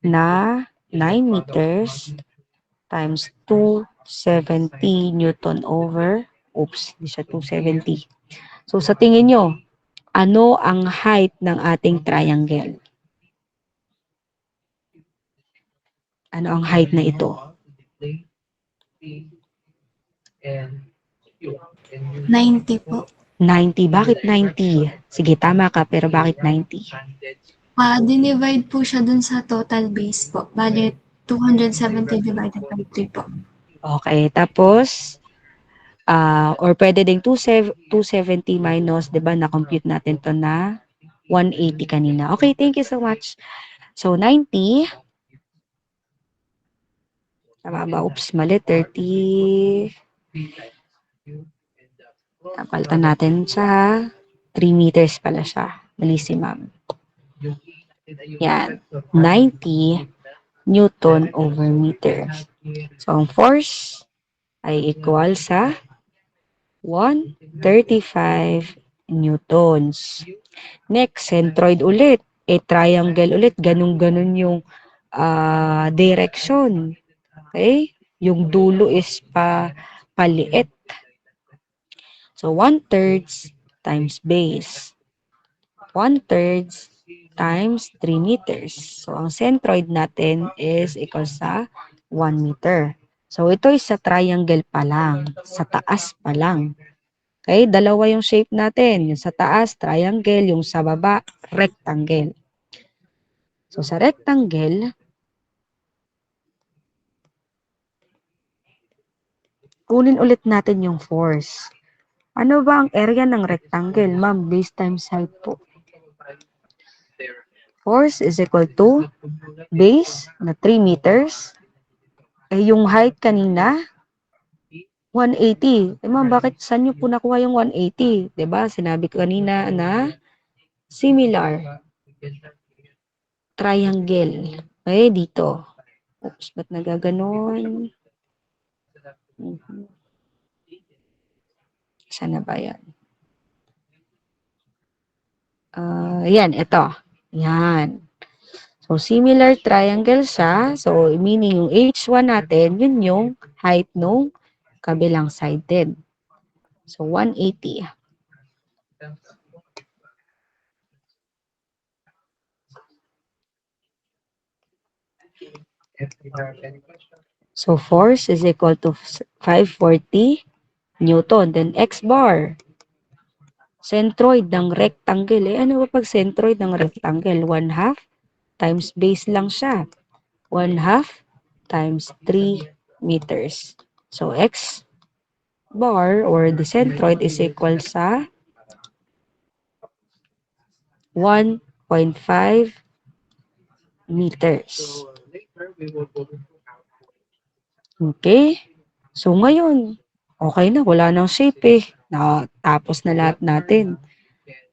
Speaker 1: na 9 meters times 270 Newton over, hindi siya 270. So sa tingin nyo, ano ang height ng ating triangle? Ano ang height na ito?
Speaker 4: 90 po.
Speaker 1: 90. Bakit 90? Sige, tama ka, pero bakit 90?
Speaker 4: Dinivide po siya dun sa total base po. Bale, 270 divided by 3 po.
Speaker 1: Okay, tapos, or pwede ding 270 minus, di ba, na-compute natin to na 180 kanina. Okay, thank you so much. So, 90, tama ba? Oops, mali, 30. Palitan natin sa 3 meters pala siya. Mali si ma'am. Yan, 90 Newton over meter. So, ang force ay equal sa 135 newtons. Next, centroid ulit. Triangle ulit. Ganun-ganun yung direction. Okay? Yung dulo is paliit. So, 1/3 times base. 1/3 times 3 meters. So, ang centroid natin is equal sa 1 meter. So, ito is sa triangle pa lang. Sa taas pa lang. Okay, dalawa yung shape natin. Yung sa taas, triangle. Yung sa baba, rectangle. So, sa rectangle, kunin ulit natin yung force. Ano ba ang area ng rectangle? Ma'am, base times height po. Force is equal to base na 3 meters Eh, yung height kanina, 180. Eh, ma'am, bakit saan niyo po nakuha yung 180? 'Di ba? Sinabi ko kanina na similar triangle. Eh, dito. Oops, ba't nagaganon? Mhm. Saan na ba yan? Yan, ito. Yan. So, similar triangle siya. So, meaning yung H1 natin, yun yung height nung kabilang side din. So, 180.
Speaker 3: If you have any questions.
Speaker 1: So, force is equal to 540 Newton. Then, X bar. Centroid ng rectangle. Eh, ano ba pag centroid ng rectangle? 1/2 times base lang siya. 1/2 times 3 meters. So, X bar or the centroid is equal sa 1.5 meters.
Speaker 3: So later we will go into
Speaker 1: Okay? So, ngayon, okay na. Wala nang shape eh. Tapos na lahat natin.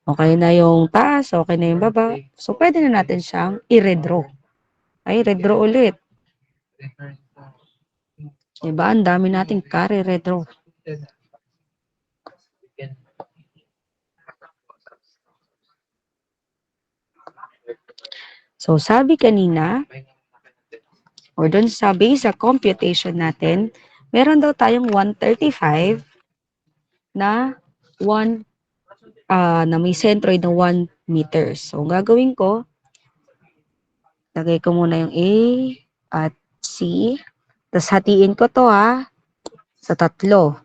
Speaker 1: Okay na yung taas, okay na yung baba. So, pwede na natin siyang i-redraw. Ay, redraw ulit. Diba? Ang dami nating kare-redraw. So, sabi kanina, or dun sa base sa computation natin, meron daw tayong 135 na na may centroid na 1 meters. So, ang gagawin ko, lagay ko muna yung A at C. Tapos hatiin ko to sa tatlo.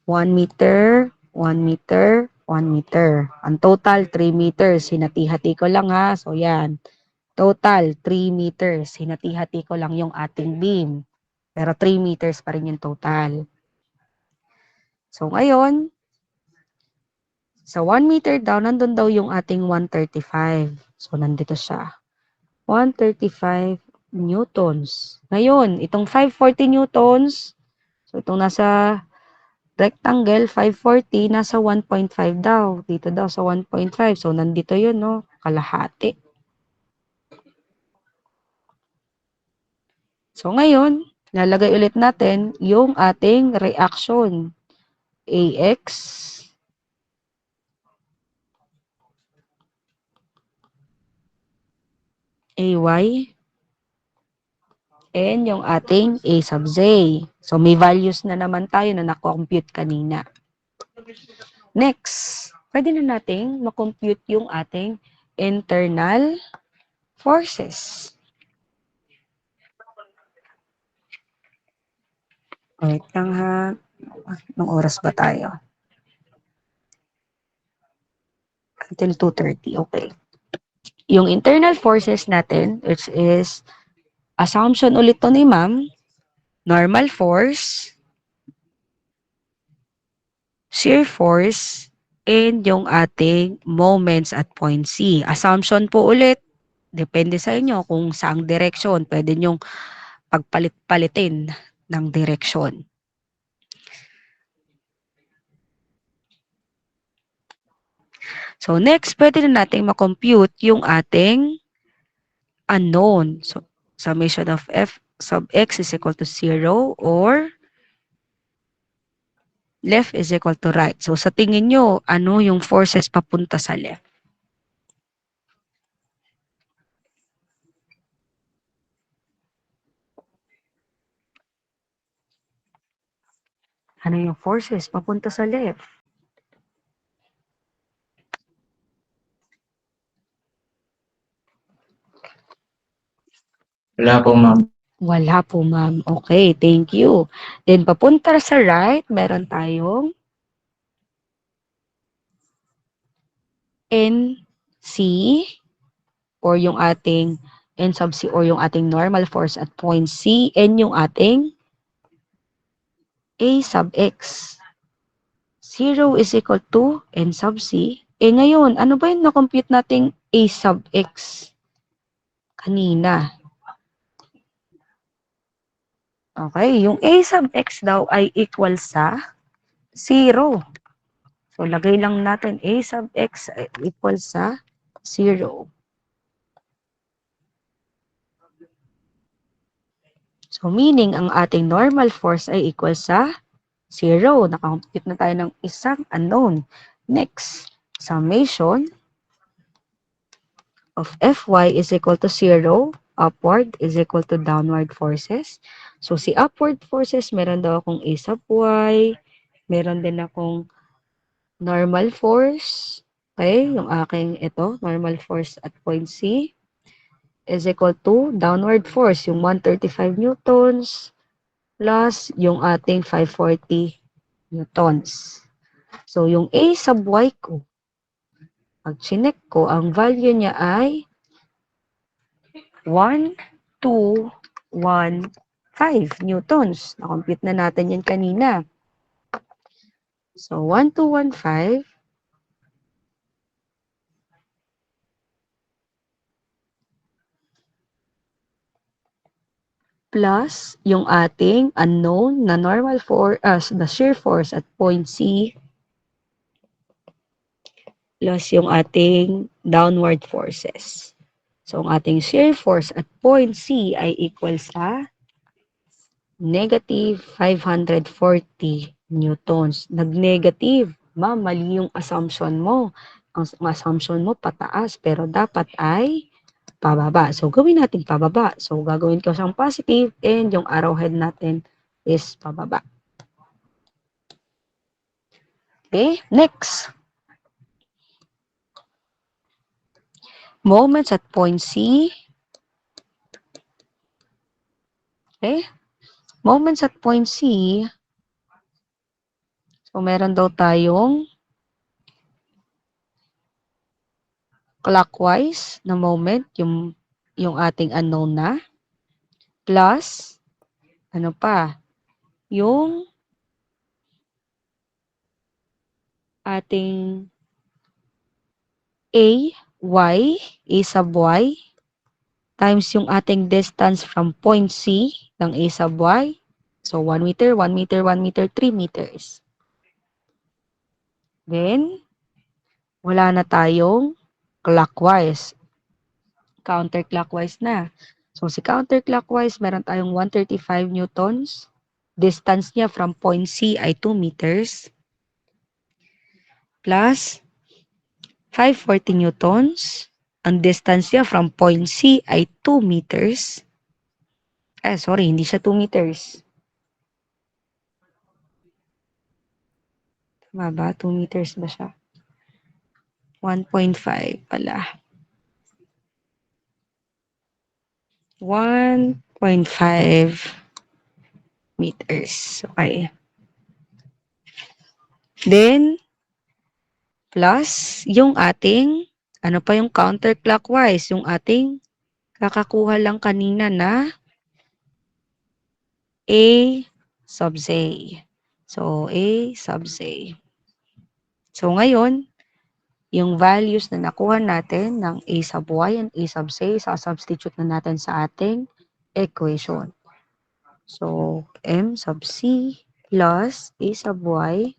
Speaker 1: 1 meter, 1 meter, 1 meter. Ang total, 3 meters. Hinati-hati ko lang So, yan. Total, 3 meters. Hinati-hati ko lang yung ating beam. Pero 3 meters pa rin yung total. So, ngayon, sa 1 meter daw, nandun daw yung ating 135. So, nandito siya. 135 newtons. Ngayon, itong 540 newtons, so itong nasa rectangle, 540, nasa 1.5 daw. Dito daw sa 1.5. So, nandito yun, no? Kalahati. So, ngayon, lalagay ulit natin yung ating reaction. AX AY and yung ating A sub Z. So, may values na naman tayo na na-compute kanina. Next, pwede na nating makompute yung ating internal forces. Wait lang Anong oras ba tayo? Until 2:30. Okay. Yung internal forces natin, which is assumption ulit to ni ma'am, normal force, shear force, and yung ating moments at point C. Assumption po ulit, depende sa inyo kung saang direction. Pwede nyong pagpalit-palitin ng direction. So, next, pwede na natin makompute yung ating unknown. So, summation of f sub x is equal to 0 or left is equal to right. So, sa tingin nyo, ano yung forces papunta sa left? Ano yung forces papunta sa left?
Speaker 2: Wala po, ma'am.
Speaker 1: Wala po, ma'am. Okay, thank you. Then, papunta sa right, meron tayong NC or yung ating N sub C or yung ating normal force at point C and yung ating A sub X. 0 is equal to N sub C. Eh ngayon, ano ba yung na-compute nating A sub X? kanina. Okay, yung A sub x daw ay equal sa 0. So, lagay lang natin A sub x ay equal sa 0. So, meaning ang ating normal force ay equal sa 0. Nakakompute na tayo ng isang unknown. Next, summation of Fy is equal to 0. Upward is equal to downward forces. So, si upward forces, meron daw akong A sub y. Meron din akong normal force. Okay, yung aking ito, normal force at point C is equal to downward force, yung 135 newtons plus yung ating 540 newtons. So, yung A sub y ko, pag chinek ko, ang value niya ay 1215 newtons. Na-compute na natin yan kanina. So, 1215 plus yung ating unknown na normal force, na shear force at point C plus yung ating downward forces. So, ang ating shear force at point C ay equal sa negative 540 newtons. Nag-negative. Ma'am, mali yung assumption mo. Ang assumption mo pataas, pero dapat ay pababa. So, gawin natin pababa. So, gagawin ko siyang positive and yung arrowhead natin is pababa. Okay, next. Moments at point C. Okay. Moments at point C. So, meron daw tayong clockwise na moment, yung ating unknown na. Plus, ano pa? Yung ating A sub y, times yung ating distance from point C ng A sub y. So, 1 meter, 1 meter, 1 meter, 3 meters. Then, wala na tayong clockwise. Counterclockwise na. So, si counterclockwise, meron tayong 135 newtons. Distance niya from point C ay 2 meters. Plus 540 newtons. Ang distance niya from point C ay 2 meters. Sorry, hindi siya 2 meters. Tama ba? 2 meters ba siya? 1.5 pala. 1.5 meters. Okay. Then, plus yung ating, ano pa yung counterclockwise? Yung ating kakakuha lang kanina na A sub A. So, A sub A. So, ngayon, yung values na nakuha natin ng A sub Y and A sub A, sa-substitute na natin sa ating equation. So, M sub C plus A sub Y.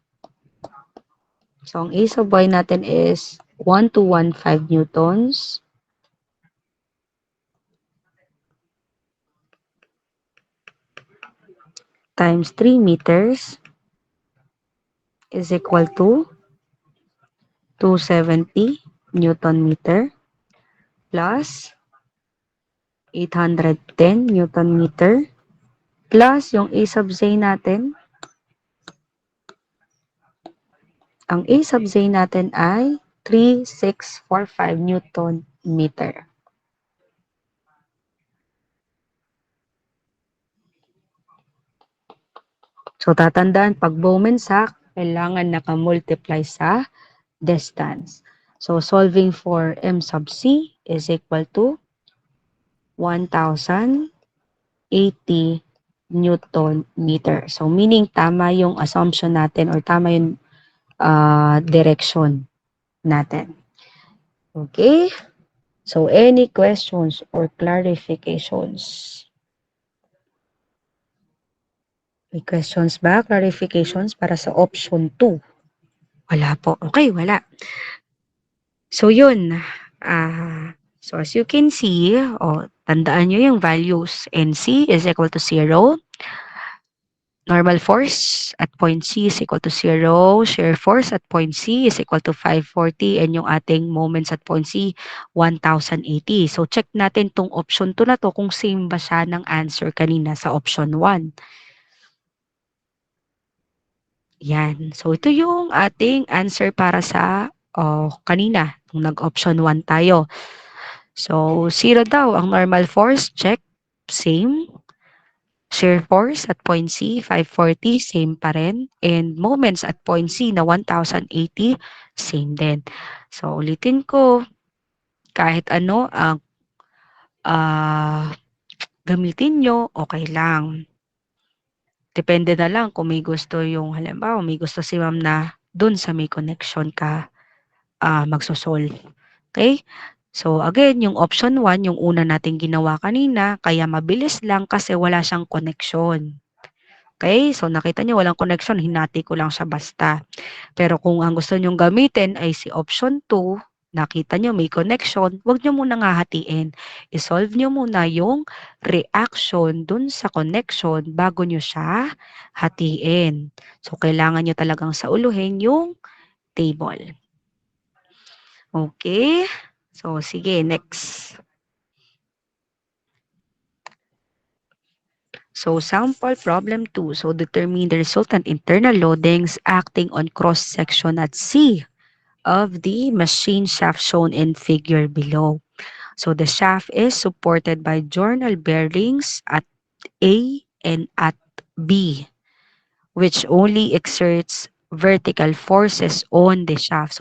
Speaker 1: So, ang A sub Y natin is 1215 newtons times 3 meters is equal to 270 Newton meter plus 810 Newton meter plus yung A sub Z natin. Ang A sub Z natin ay 3645 Newton meter. So, tatandaan, pag Bowman-Sack, kailangan nakamultiply sa distance. So, solving for M sub C is equal to 1,080 Newton meter. So, meaning tama yung assumption natin or tama yung direction natin. Okay? So, any questions or clarifications? May questions ba? Clarifications para sa option 2? Wala po. Okay, wala. So, yun. So, as you can see, tandaan nyo yung values. NC is equal to 0. Normal force at point C is equal to 0. Shear force at point C is equal to 540. And yung ating moments at point C, 1,080. So, check natin tong option 2 na to kung same ba siya ng answer kanina sa option 1. Yan. So, ito yung ating answer para sa kanina, nung nag-option 1 tayo. So, 0 daw ang normal force. Check. Same. Shear force at point C, 540, same pa rin. And moments at point C na 1,080, same din. So, ulitin ko, kahit ano ang gamitin nyo, okay lang. Depende na lang kung may gusto yung, halimbawa, may gusto si ma'am na dun sa may connection ka magsosolve. Okay? So, again, yung option 1, yung una nating ginawa kanina, kaya mabilis lang kasi wala siyang connection. Okay? So, nakita niyo walang connection, hinati ko lang siya basta. Pero kung ang gusto nyong gamitin ay si option 2, nakita niyo may connection, huwag niyo muna hahatiin. I-solve niyo muna yung reaction dun sa connection bago niyo siya hatiin. So, kailangan niyo talagang sauluhin yung table. Okay? So, sige, next. So, sample problem 2. So, determine the resultant internal loadings acting on cross-section at C of the machine shaft shown in figure below. So, the shaft is supported by journal bearings at A and at B, which only exerts vertical forces on the shaft.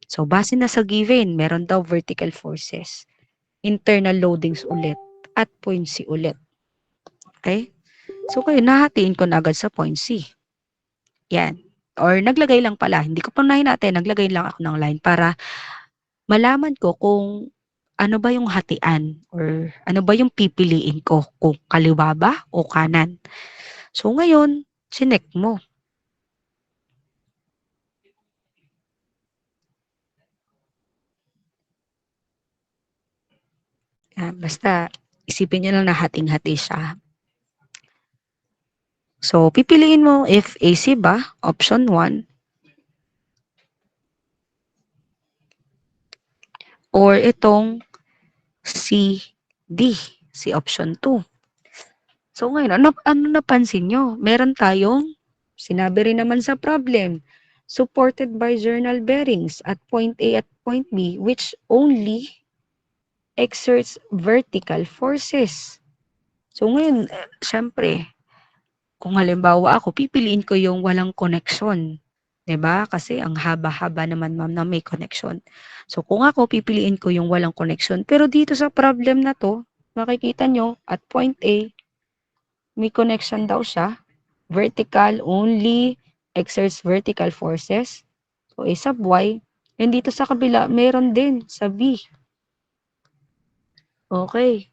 Speaker 1: So base na sa given, meron daw vertical forces. Internal loadings ulit at point C ulit. Okay? So, kayo, nahatiin ko na agad sa point C. Yan. Or naglagay lang pala. Hindi ko pa natin, naglagay lang ako ng line para malaman ko kung ano ba yung hatian or ano ba yung pipiliin ko, kung kaliwa ba o kanan. So, ngayon, sinek mo. Basta, isipin nyo lang na hating-hati siya. So, pipiliin mo if AC ba, option 1, or itong CD, si option 2. So, ngayon, ano napansin nyo? Meron tayong, sinabi rin naman sa problem, supported by journal bearings at point A at point B, which only exerts vertical forces. So, ngayon, syempre, kung halimbawa ako, pipiliin ko yung walang connection. 'Di ba? Kasi ang haba-haba naman ma'am na may connection. So, kung ako, pipiliin ko yung walang connection. Pero dito sa problem na to, makikita nyo, at point A, may connection daw siya. Vertical only exerts vertical forces. So, A sub Y. And dito sa kabila, meron din sa B. Okay.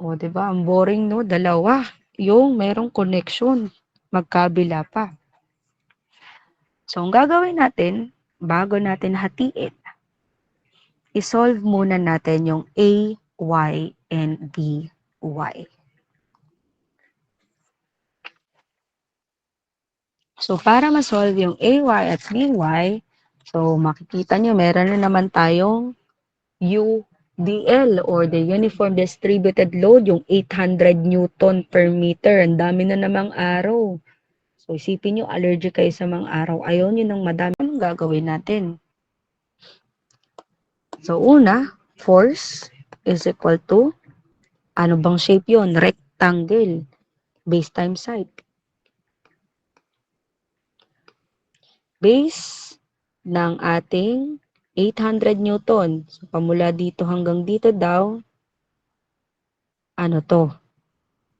Speaker 1: O, 'di ba? Ang boring, no? Dalawa. Yung merong connection. Magkabila pa. So, ang gagawin natin, bago natin hatiin, isolve muna natin yung A, Y, and B, Y. So, para ma-solve yung A, Y, at B, Y, so makikita nyo, meron na naman tayong UDL or the Uniform Distributed Load, yung 800 Newton per meter. Ang dami na namang araw. So, isipin nyo, allergic kayo sa mga araw. Ayaw nyo ng madami. Anong gagawin natin? So, una, force is equal to, ano bang shape yon? Rectangle. Base times height. Base ng ating 800 Newton. So, pamula dito hanggang dito daw, ano to?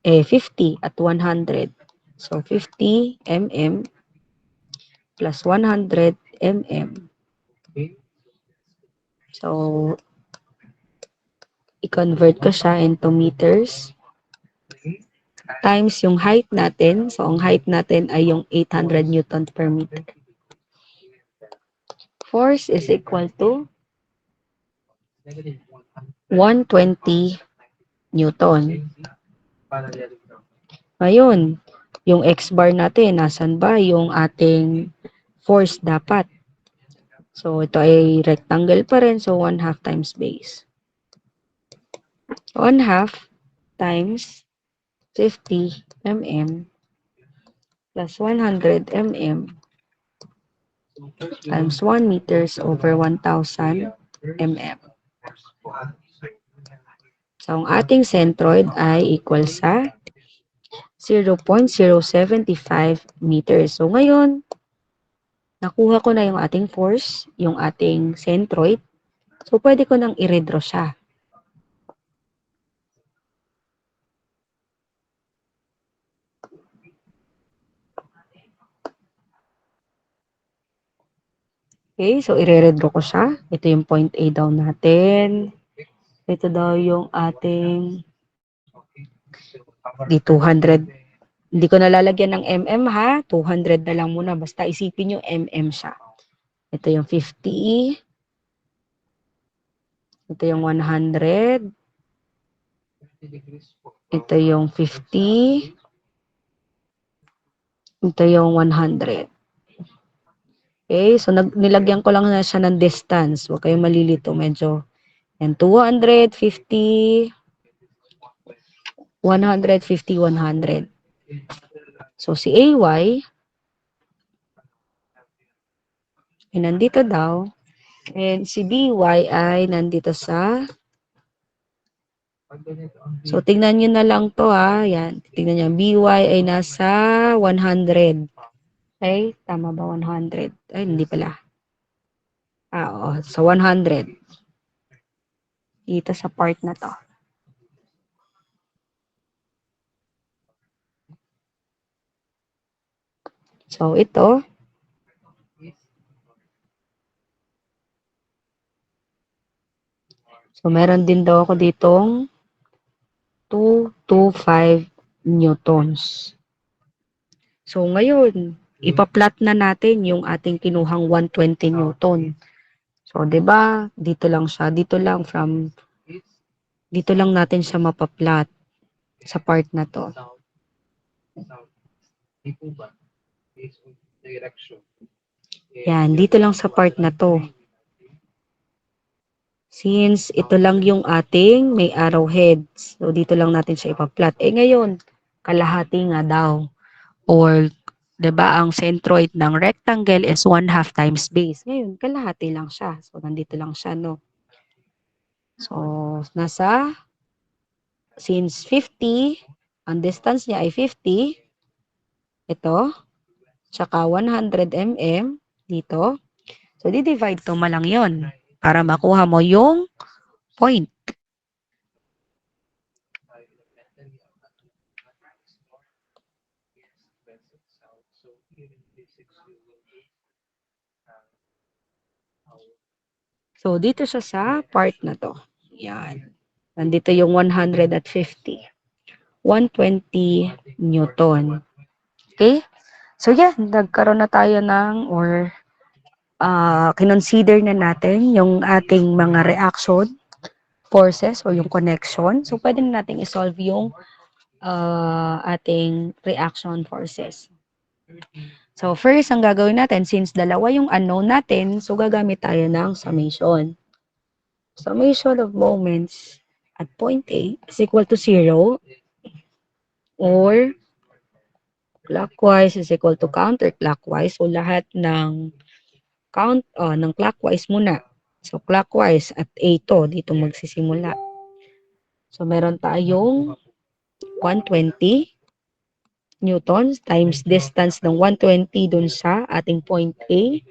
Speaker 1: 50 at 100. So, 50 mm plus 100 mm.
Speaker 3: Okay.
Speaker 1: So, i-convert ko siya into meters times yung height natin. So, ang height natin ay yung 800 newton per meter. Force is equal to 120 newton. Ngayon, yung X bar natin, nasan ba yung ating force dapat? So, ito ay rectangle pa rin. So, 1/2 times base. 1/2 times 50 mm plus 100 mm times 1 meters over 1,000 mm. So, ang ating centroid ay equal sa 0.075 meters. So, ngayon, nakuha ko na yung ating force, yung ating centroid. So, pwede ko nang i-redraw siya. Okay, so i-redraw ko siya. Ito yung point A daw natin. Ito daw yung ating di 200. Hindi ko nalalagyan ng mm ha. 200 na lang muna. Basta isipin nyo mm siya. Ito yung 50. Ito yung 100. Ito yung 50. Ito yung 100. Okay, so nilagyan ko lang na siya ng distance. Huwag kayong malilito. Medyo, yan, 250, 150, 100. So, si AY, ay nandito daw. And si BY ay nandito sa, so tingnan nyo na lang to ha. Yan, tingnan nyo. BY ay nasa 100. Okay, tama ba 100? Ay, hindi pala. Oo, so 100. Dito sa part na to. So, ito. So, meron din daw ako ditong 225 newtons. So, ngayon, ipa-plot na natin yung ating kinuhang 120 newton. So, 'di ba? Dito lang siya, dito lang natin siya mapa-plot sa part na to. Yan, dito lang sa part na to. Since ito lang yung ating may arrowheads. So, dito lang natin siya ipa-plot. Eh, ngayon, kalahati nga daw. Or, 'di ba, ang centroid ng rectangle is 1/2 times base. Ngayon, kalahati lang siya. So, nandito lang siya, no? So, since 50, ang distance niya ay 50, ito, tsaka 100 mm, dito. So, di-divide to malang yon para makuha mo yung point. So, dito siya sa part na to. Yan. Nandito yung 150. 120 newton. Okay? So, yan. Nagkaroon na tayo ng kinonsider na natin yung ating mga reaction forces o yung connection. So, pwede na natin isolve yung ating reaction forces. So, first, ang gagawin natin, since dalawa yung unknown natin, so gagamit tayo ng summation. Summation of moments at point A is equal to 0 or clockwise is equal to counterclockwise. So, lahat ng ng clockwise muna. So, clockwise at A to, dito magsisimula. So, meron tayong 120 newtons times distance ng 120 dun sa ating point A.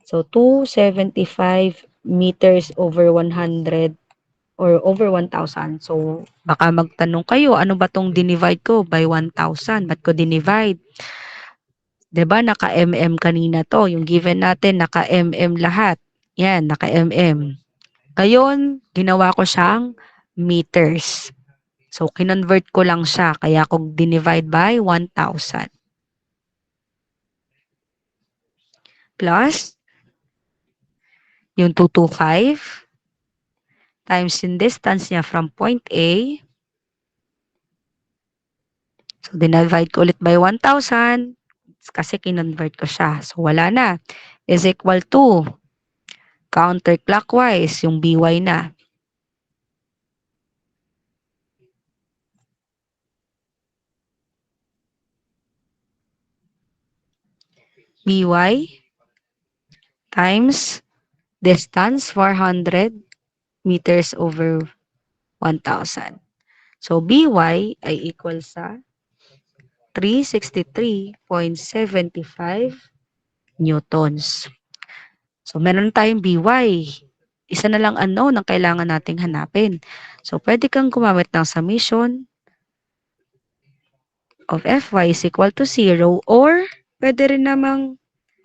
Speaker 1: So, 275 meters over 100 or over 1,000. So, baka magtanong kayo, ano ba tong dinivide ko by 1,000? Ba't ko dinivide? 'Di ba naka-mm kanina to. Yung given natin, naka-mm lahat. Yan, naka-mm. Ngayon, ginawa ko siyang meters. So, kinonvert ko lang siya. Kaya kung dinivide by 1,000. Plus, yung 225 times yung distance niya from point A. So, dinivide ko ulit by 1,000 kasi kinonvert ko siya. So, wala na. Is equal to counterclockwise, yung BY na. BY times distance 400 meters over 1,000. So, BY ay equal sa 363.75 newtons. So, meron tayong BY. Isa na lang unknown ang kailangan nating hanapin. So, pwede kang gumamit ng summation of Fy is equal to 0 or pwede rin namang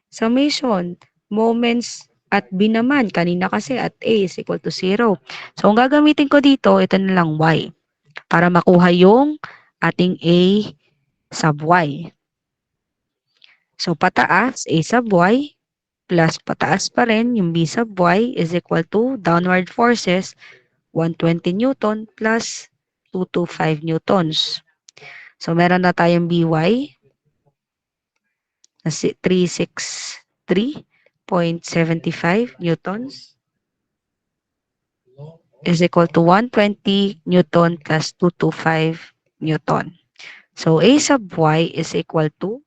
Speaker 1: summation moments at B naman. Kanina kasi at A is equal to 0. So, ang gagamitin ko dito, ito na lang Y para makuha yung ating A sub Y. So, pataas, A sub Y, plus pataas pa rin, yung B sub Y is equal to downward forces, 120 Newton plus 225 Newtons. So, meron na tayong BY na 363.75 Newtons is equal to 120 Newton plus 225 Newton. So, A sub Y is equal to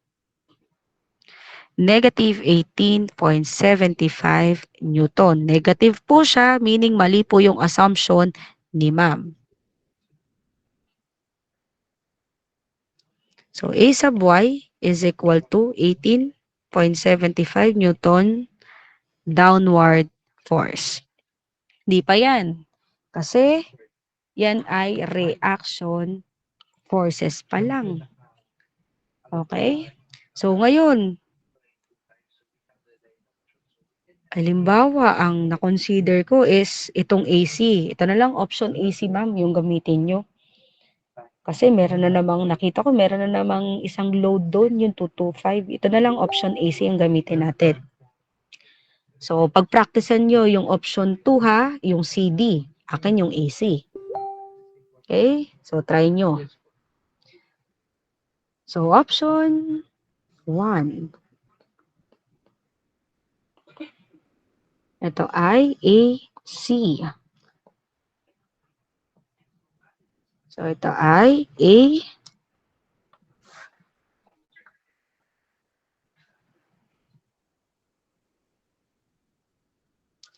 Speaker 1: negative 18.75 Newton. Negative po siya, meaning mali po yung assumption ni ma'am. So, A sub Y is equal to 18.75 Newton downward force. Di pa yan. Kasi, yan ay reaction forces pa lang. Okay? So, ngayon, halimbawa, ang na-consider ko is itong AC. Ito na lang, option AC, ma'am, yung gamitin nyo. Kasi meron na namang, nakita ko, meron na namang isang load doon, yung 225. Ito na lang, option AC yung gamitin natin. So, pag-practicean nyo yung option 2 ha, yung CD. Akin yung AC. Okay? So, try nyo. So, option 1. Ito ay AC. So, ito ay A.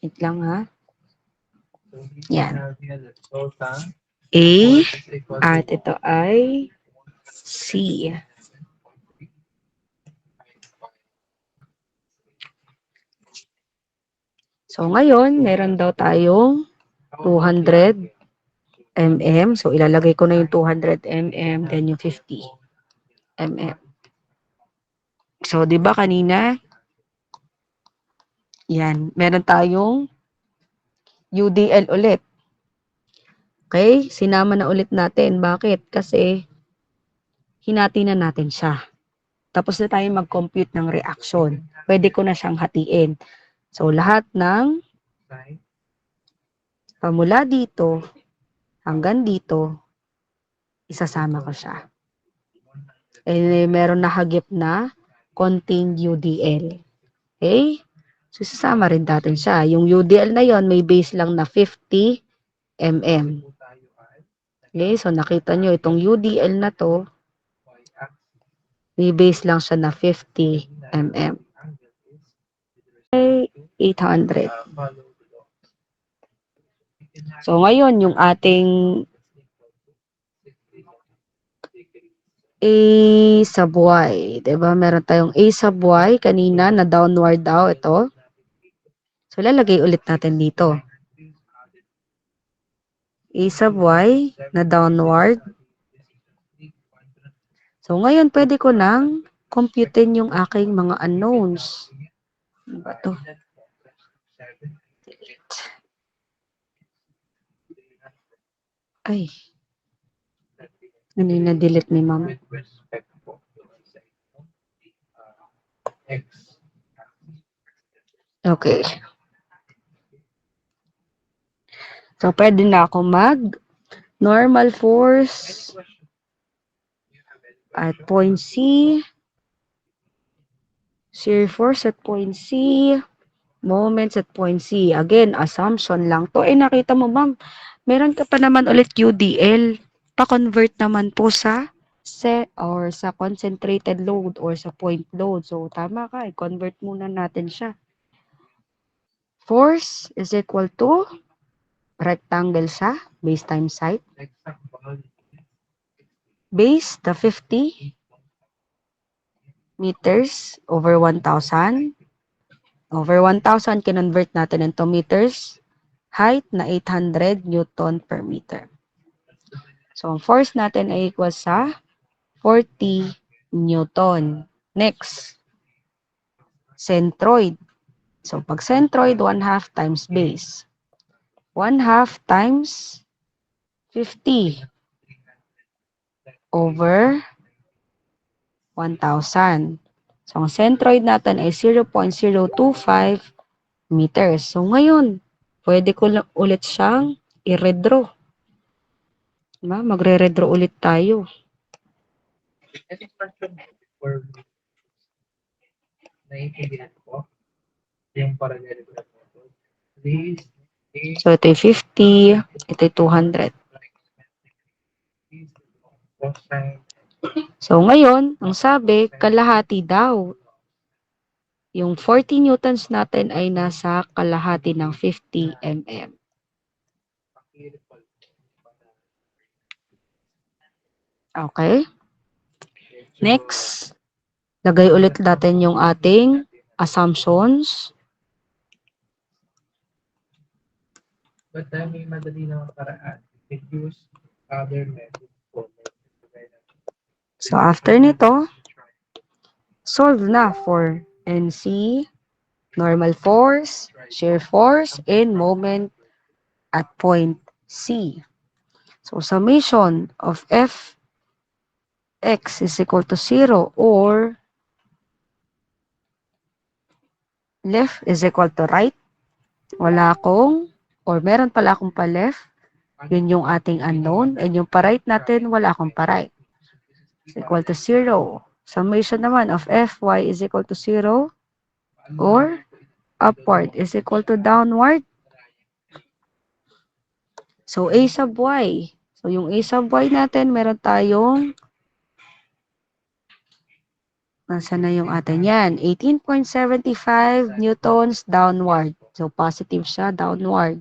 Speaker 1: Wait lang ha. Yan. A at ito ay C. So, ngayon, meron daw tayong 200 mm. So, ilalagay ko na yung 200 mm, then yung 50 mm. So, di ba kanina, yan, meron tayong UDL ulit. Okay? Sinama na ulit natin. Bakit? Kasi, hinati na natin siya. Tapos na tayo mag-compute ng reaction. Pwede ko na siyang hatiin. So, lahat ng pamula dito hanggang dito, isasama ko siya. Eh, meron na hagip na contained UDL. Okay? So, isasama rin natin siya. Yung UDL na yon may base lang na 50 mm. Okay? So, nakita nyo, itong UDL na to, may base lang siya na 50 mm. Okay, 800. So, ngayon, yung ating A sub Y. Diba? Meron tayong A sub Y kanina na downward daw. Ito. So, lalagay ulit natin dito. A sub Y na downward. So, ngayon, pwede ko nang computein yung aking mga unknowns. Ano ba ito? Ay, ano yung na-delete ni ma'am?
Speaker 3: with respect po sa inyong X.
Speaker 1: Okay. So, pwede na ako mag normal force at point C, shear force at point C, moments at point C. Again, assumption lang to. Eh, nakita mo, ma'am, meron ka pa naman ulit UDL. Pa-convert naman po sa set or sa concentrated load or sa point load. So, tama ka. I-convert muna natin siya. Force is equal to rectangle siya, base times height.
Speaker 3: Exact value.
Speaker 1: Base, the 50 meters over 1,000. Over 1,000, kinonvert natin into meters. Height na 800 Newton per meter. So, ang force natin ay equal sa 40 Newton. Next, centroid. So, pag centroid, 1/2 times base. 1/2 times 50 over 1,000. So, ang centroid natin ay 0.025 meters. So, ngayon, pwede ko lang ulit siyang i-redraw. Diba? Magre-redraw ulit tayo.
Speaker 3: Any question before naiintindihan po yung parallelogram method? Please,
Speaker 1: So, ito yung 50, ito yung 200.
Speaker 3: cosine.
Speaker 1: So, ngayon, ang sabi, kalahati daw. Yung 40 newtons natin ay nasa kalahati ng 50 mm. Okay? Next, lagay ulit natin yung ating assumptions.
Speaker 3: But may madali naman paraan. You can use other methods for
Speaker 1: So, after nito, solve na for NC, normal force, shear force, and moment at point C. So, summation of Fx is equal to 0 or left is equal to right. Wala akong, or meron pala akong pa-left. Yun yung ating unknown. And yung pa-right natin, wala akong pa-right. Is equal to 0. Summation naman of Fy is equal to 0 or upward is equal to downward. So, A sub Y. So, yung A sub Y natin, meron tayong nasaan na yung atin yan? 18.75 newtons downward. So, positive siya, downward.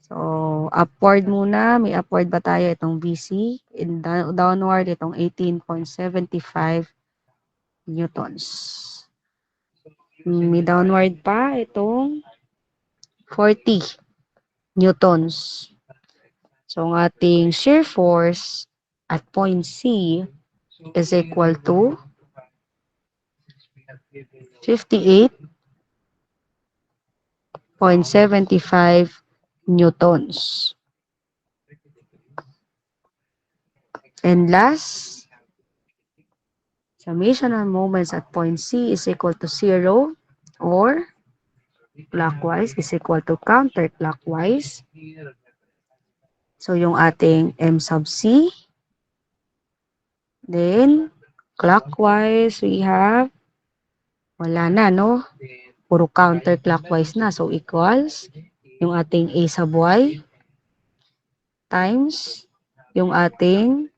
Speaker 1: So, upward muna. May upward ba tayo itong BC? In downward, itong 18.75 newtons. May downward pa itong 40 newtons. So, ang ating shear force at point C is equal to 58.75 newtons. And last, summation of moments at point C is equal to 0 or clockwise is equal to counterclockwise. So, yung ating M sub C. Then, clockwise, we have, wala na, no? Puro counterclockwise na. So, equals yung ating A sub Y times yung ating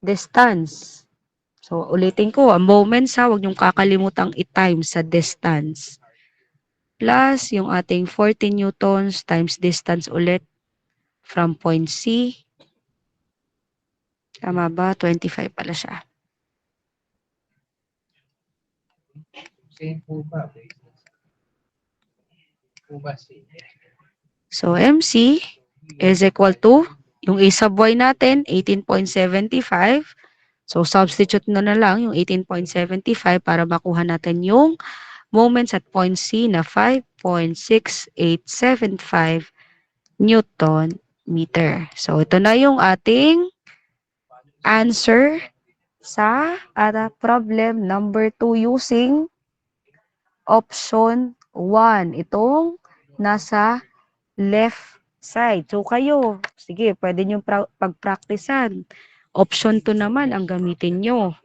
Speaker 1: distance. So, ulitin ko, moments ha, huwag niyong kakalimutang i-times sa distance. Plus, yung ating 40 newtons times distance ulit from point C. Tama ba? 25 pala siya.
Speaker 3: Same po ba? Po ba same?
Speaker 1: So, MC is equal to, yung A sub Y natin, 18.75. So, substitute na lang yung 18.75 para makuha natin yung moments at point C na 5.6875 Newton meter. So, ito na yung ating answer sa problem number 2 using option 1. Itong nasa left side. So, kayo, sige, pwede nyo pag-practicean. Option 2 naman ang gamitin nyo.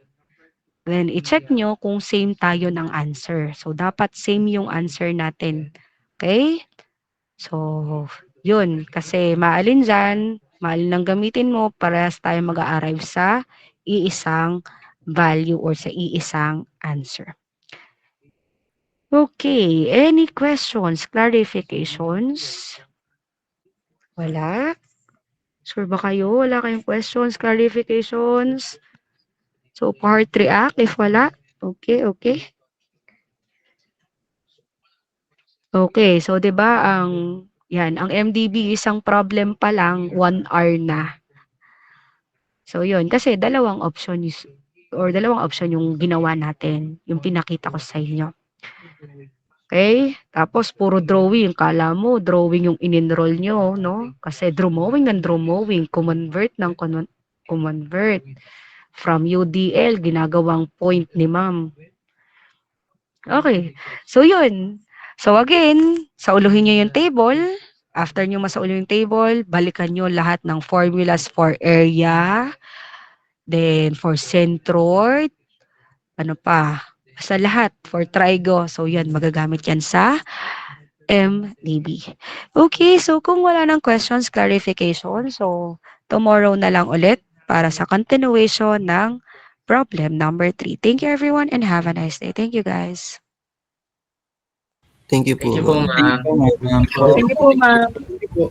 Speaker 1: Then, i-check nyo kung same tayo ng answer. So, dapat same yung answer natin. Okay? So, yun. Kasi maalin dyan, maalin ang gamitin mo, parehas tayo mag-a-arrive sa iisang value or sa iisang answer. Okay. Any questions, clarifications? Wala? Sure ba kayo? Wala kayong questions, clarifications? So, part react if wala. Okay, okay. Okay, so 'di ba ang MDB isang problem pa lang 1 hour na. So 'yun kasi dalawang option yung ginawa natin, yung pinakita ko sa inyo. Okay? Tapos puro drawing, kala mo drawing yung in-enroll nyo, no? Kasi drawing ng drawing, convert from UDL ginagawang point ni ma'am. Okay. So, yun. So, again, sauluhin nyo yung table. After nyo masauluhin yung table, balikan nyo lahat ng formulas for area, then for centroid, ano pa, sa lahat, for trigo. So, yan, magagamit yan sa MDB. Okay, so kung wala ng questions, clarification, so, tomorrow na lang ulit para sa continuation ng problem number 3. Thank you everyone and have a nice day. Thank you guys.
Speaker 5: Thank you po,
Speaker 6: Thank you po,
Speaker 5: ma'am.
Speaker 6: ma'am.
Speaker 2: Thank you po, ma'am.
Speaker 3: Thank you po.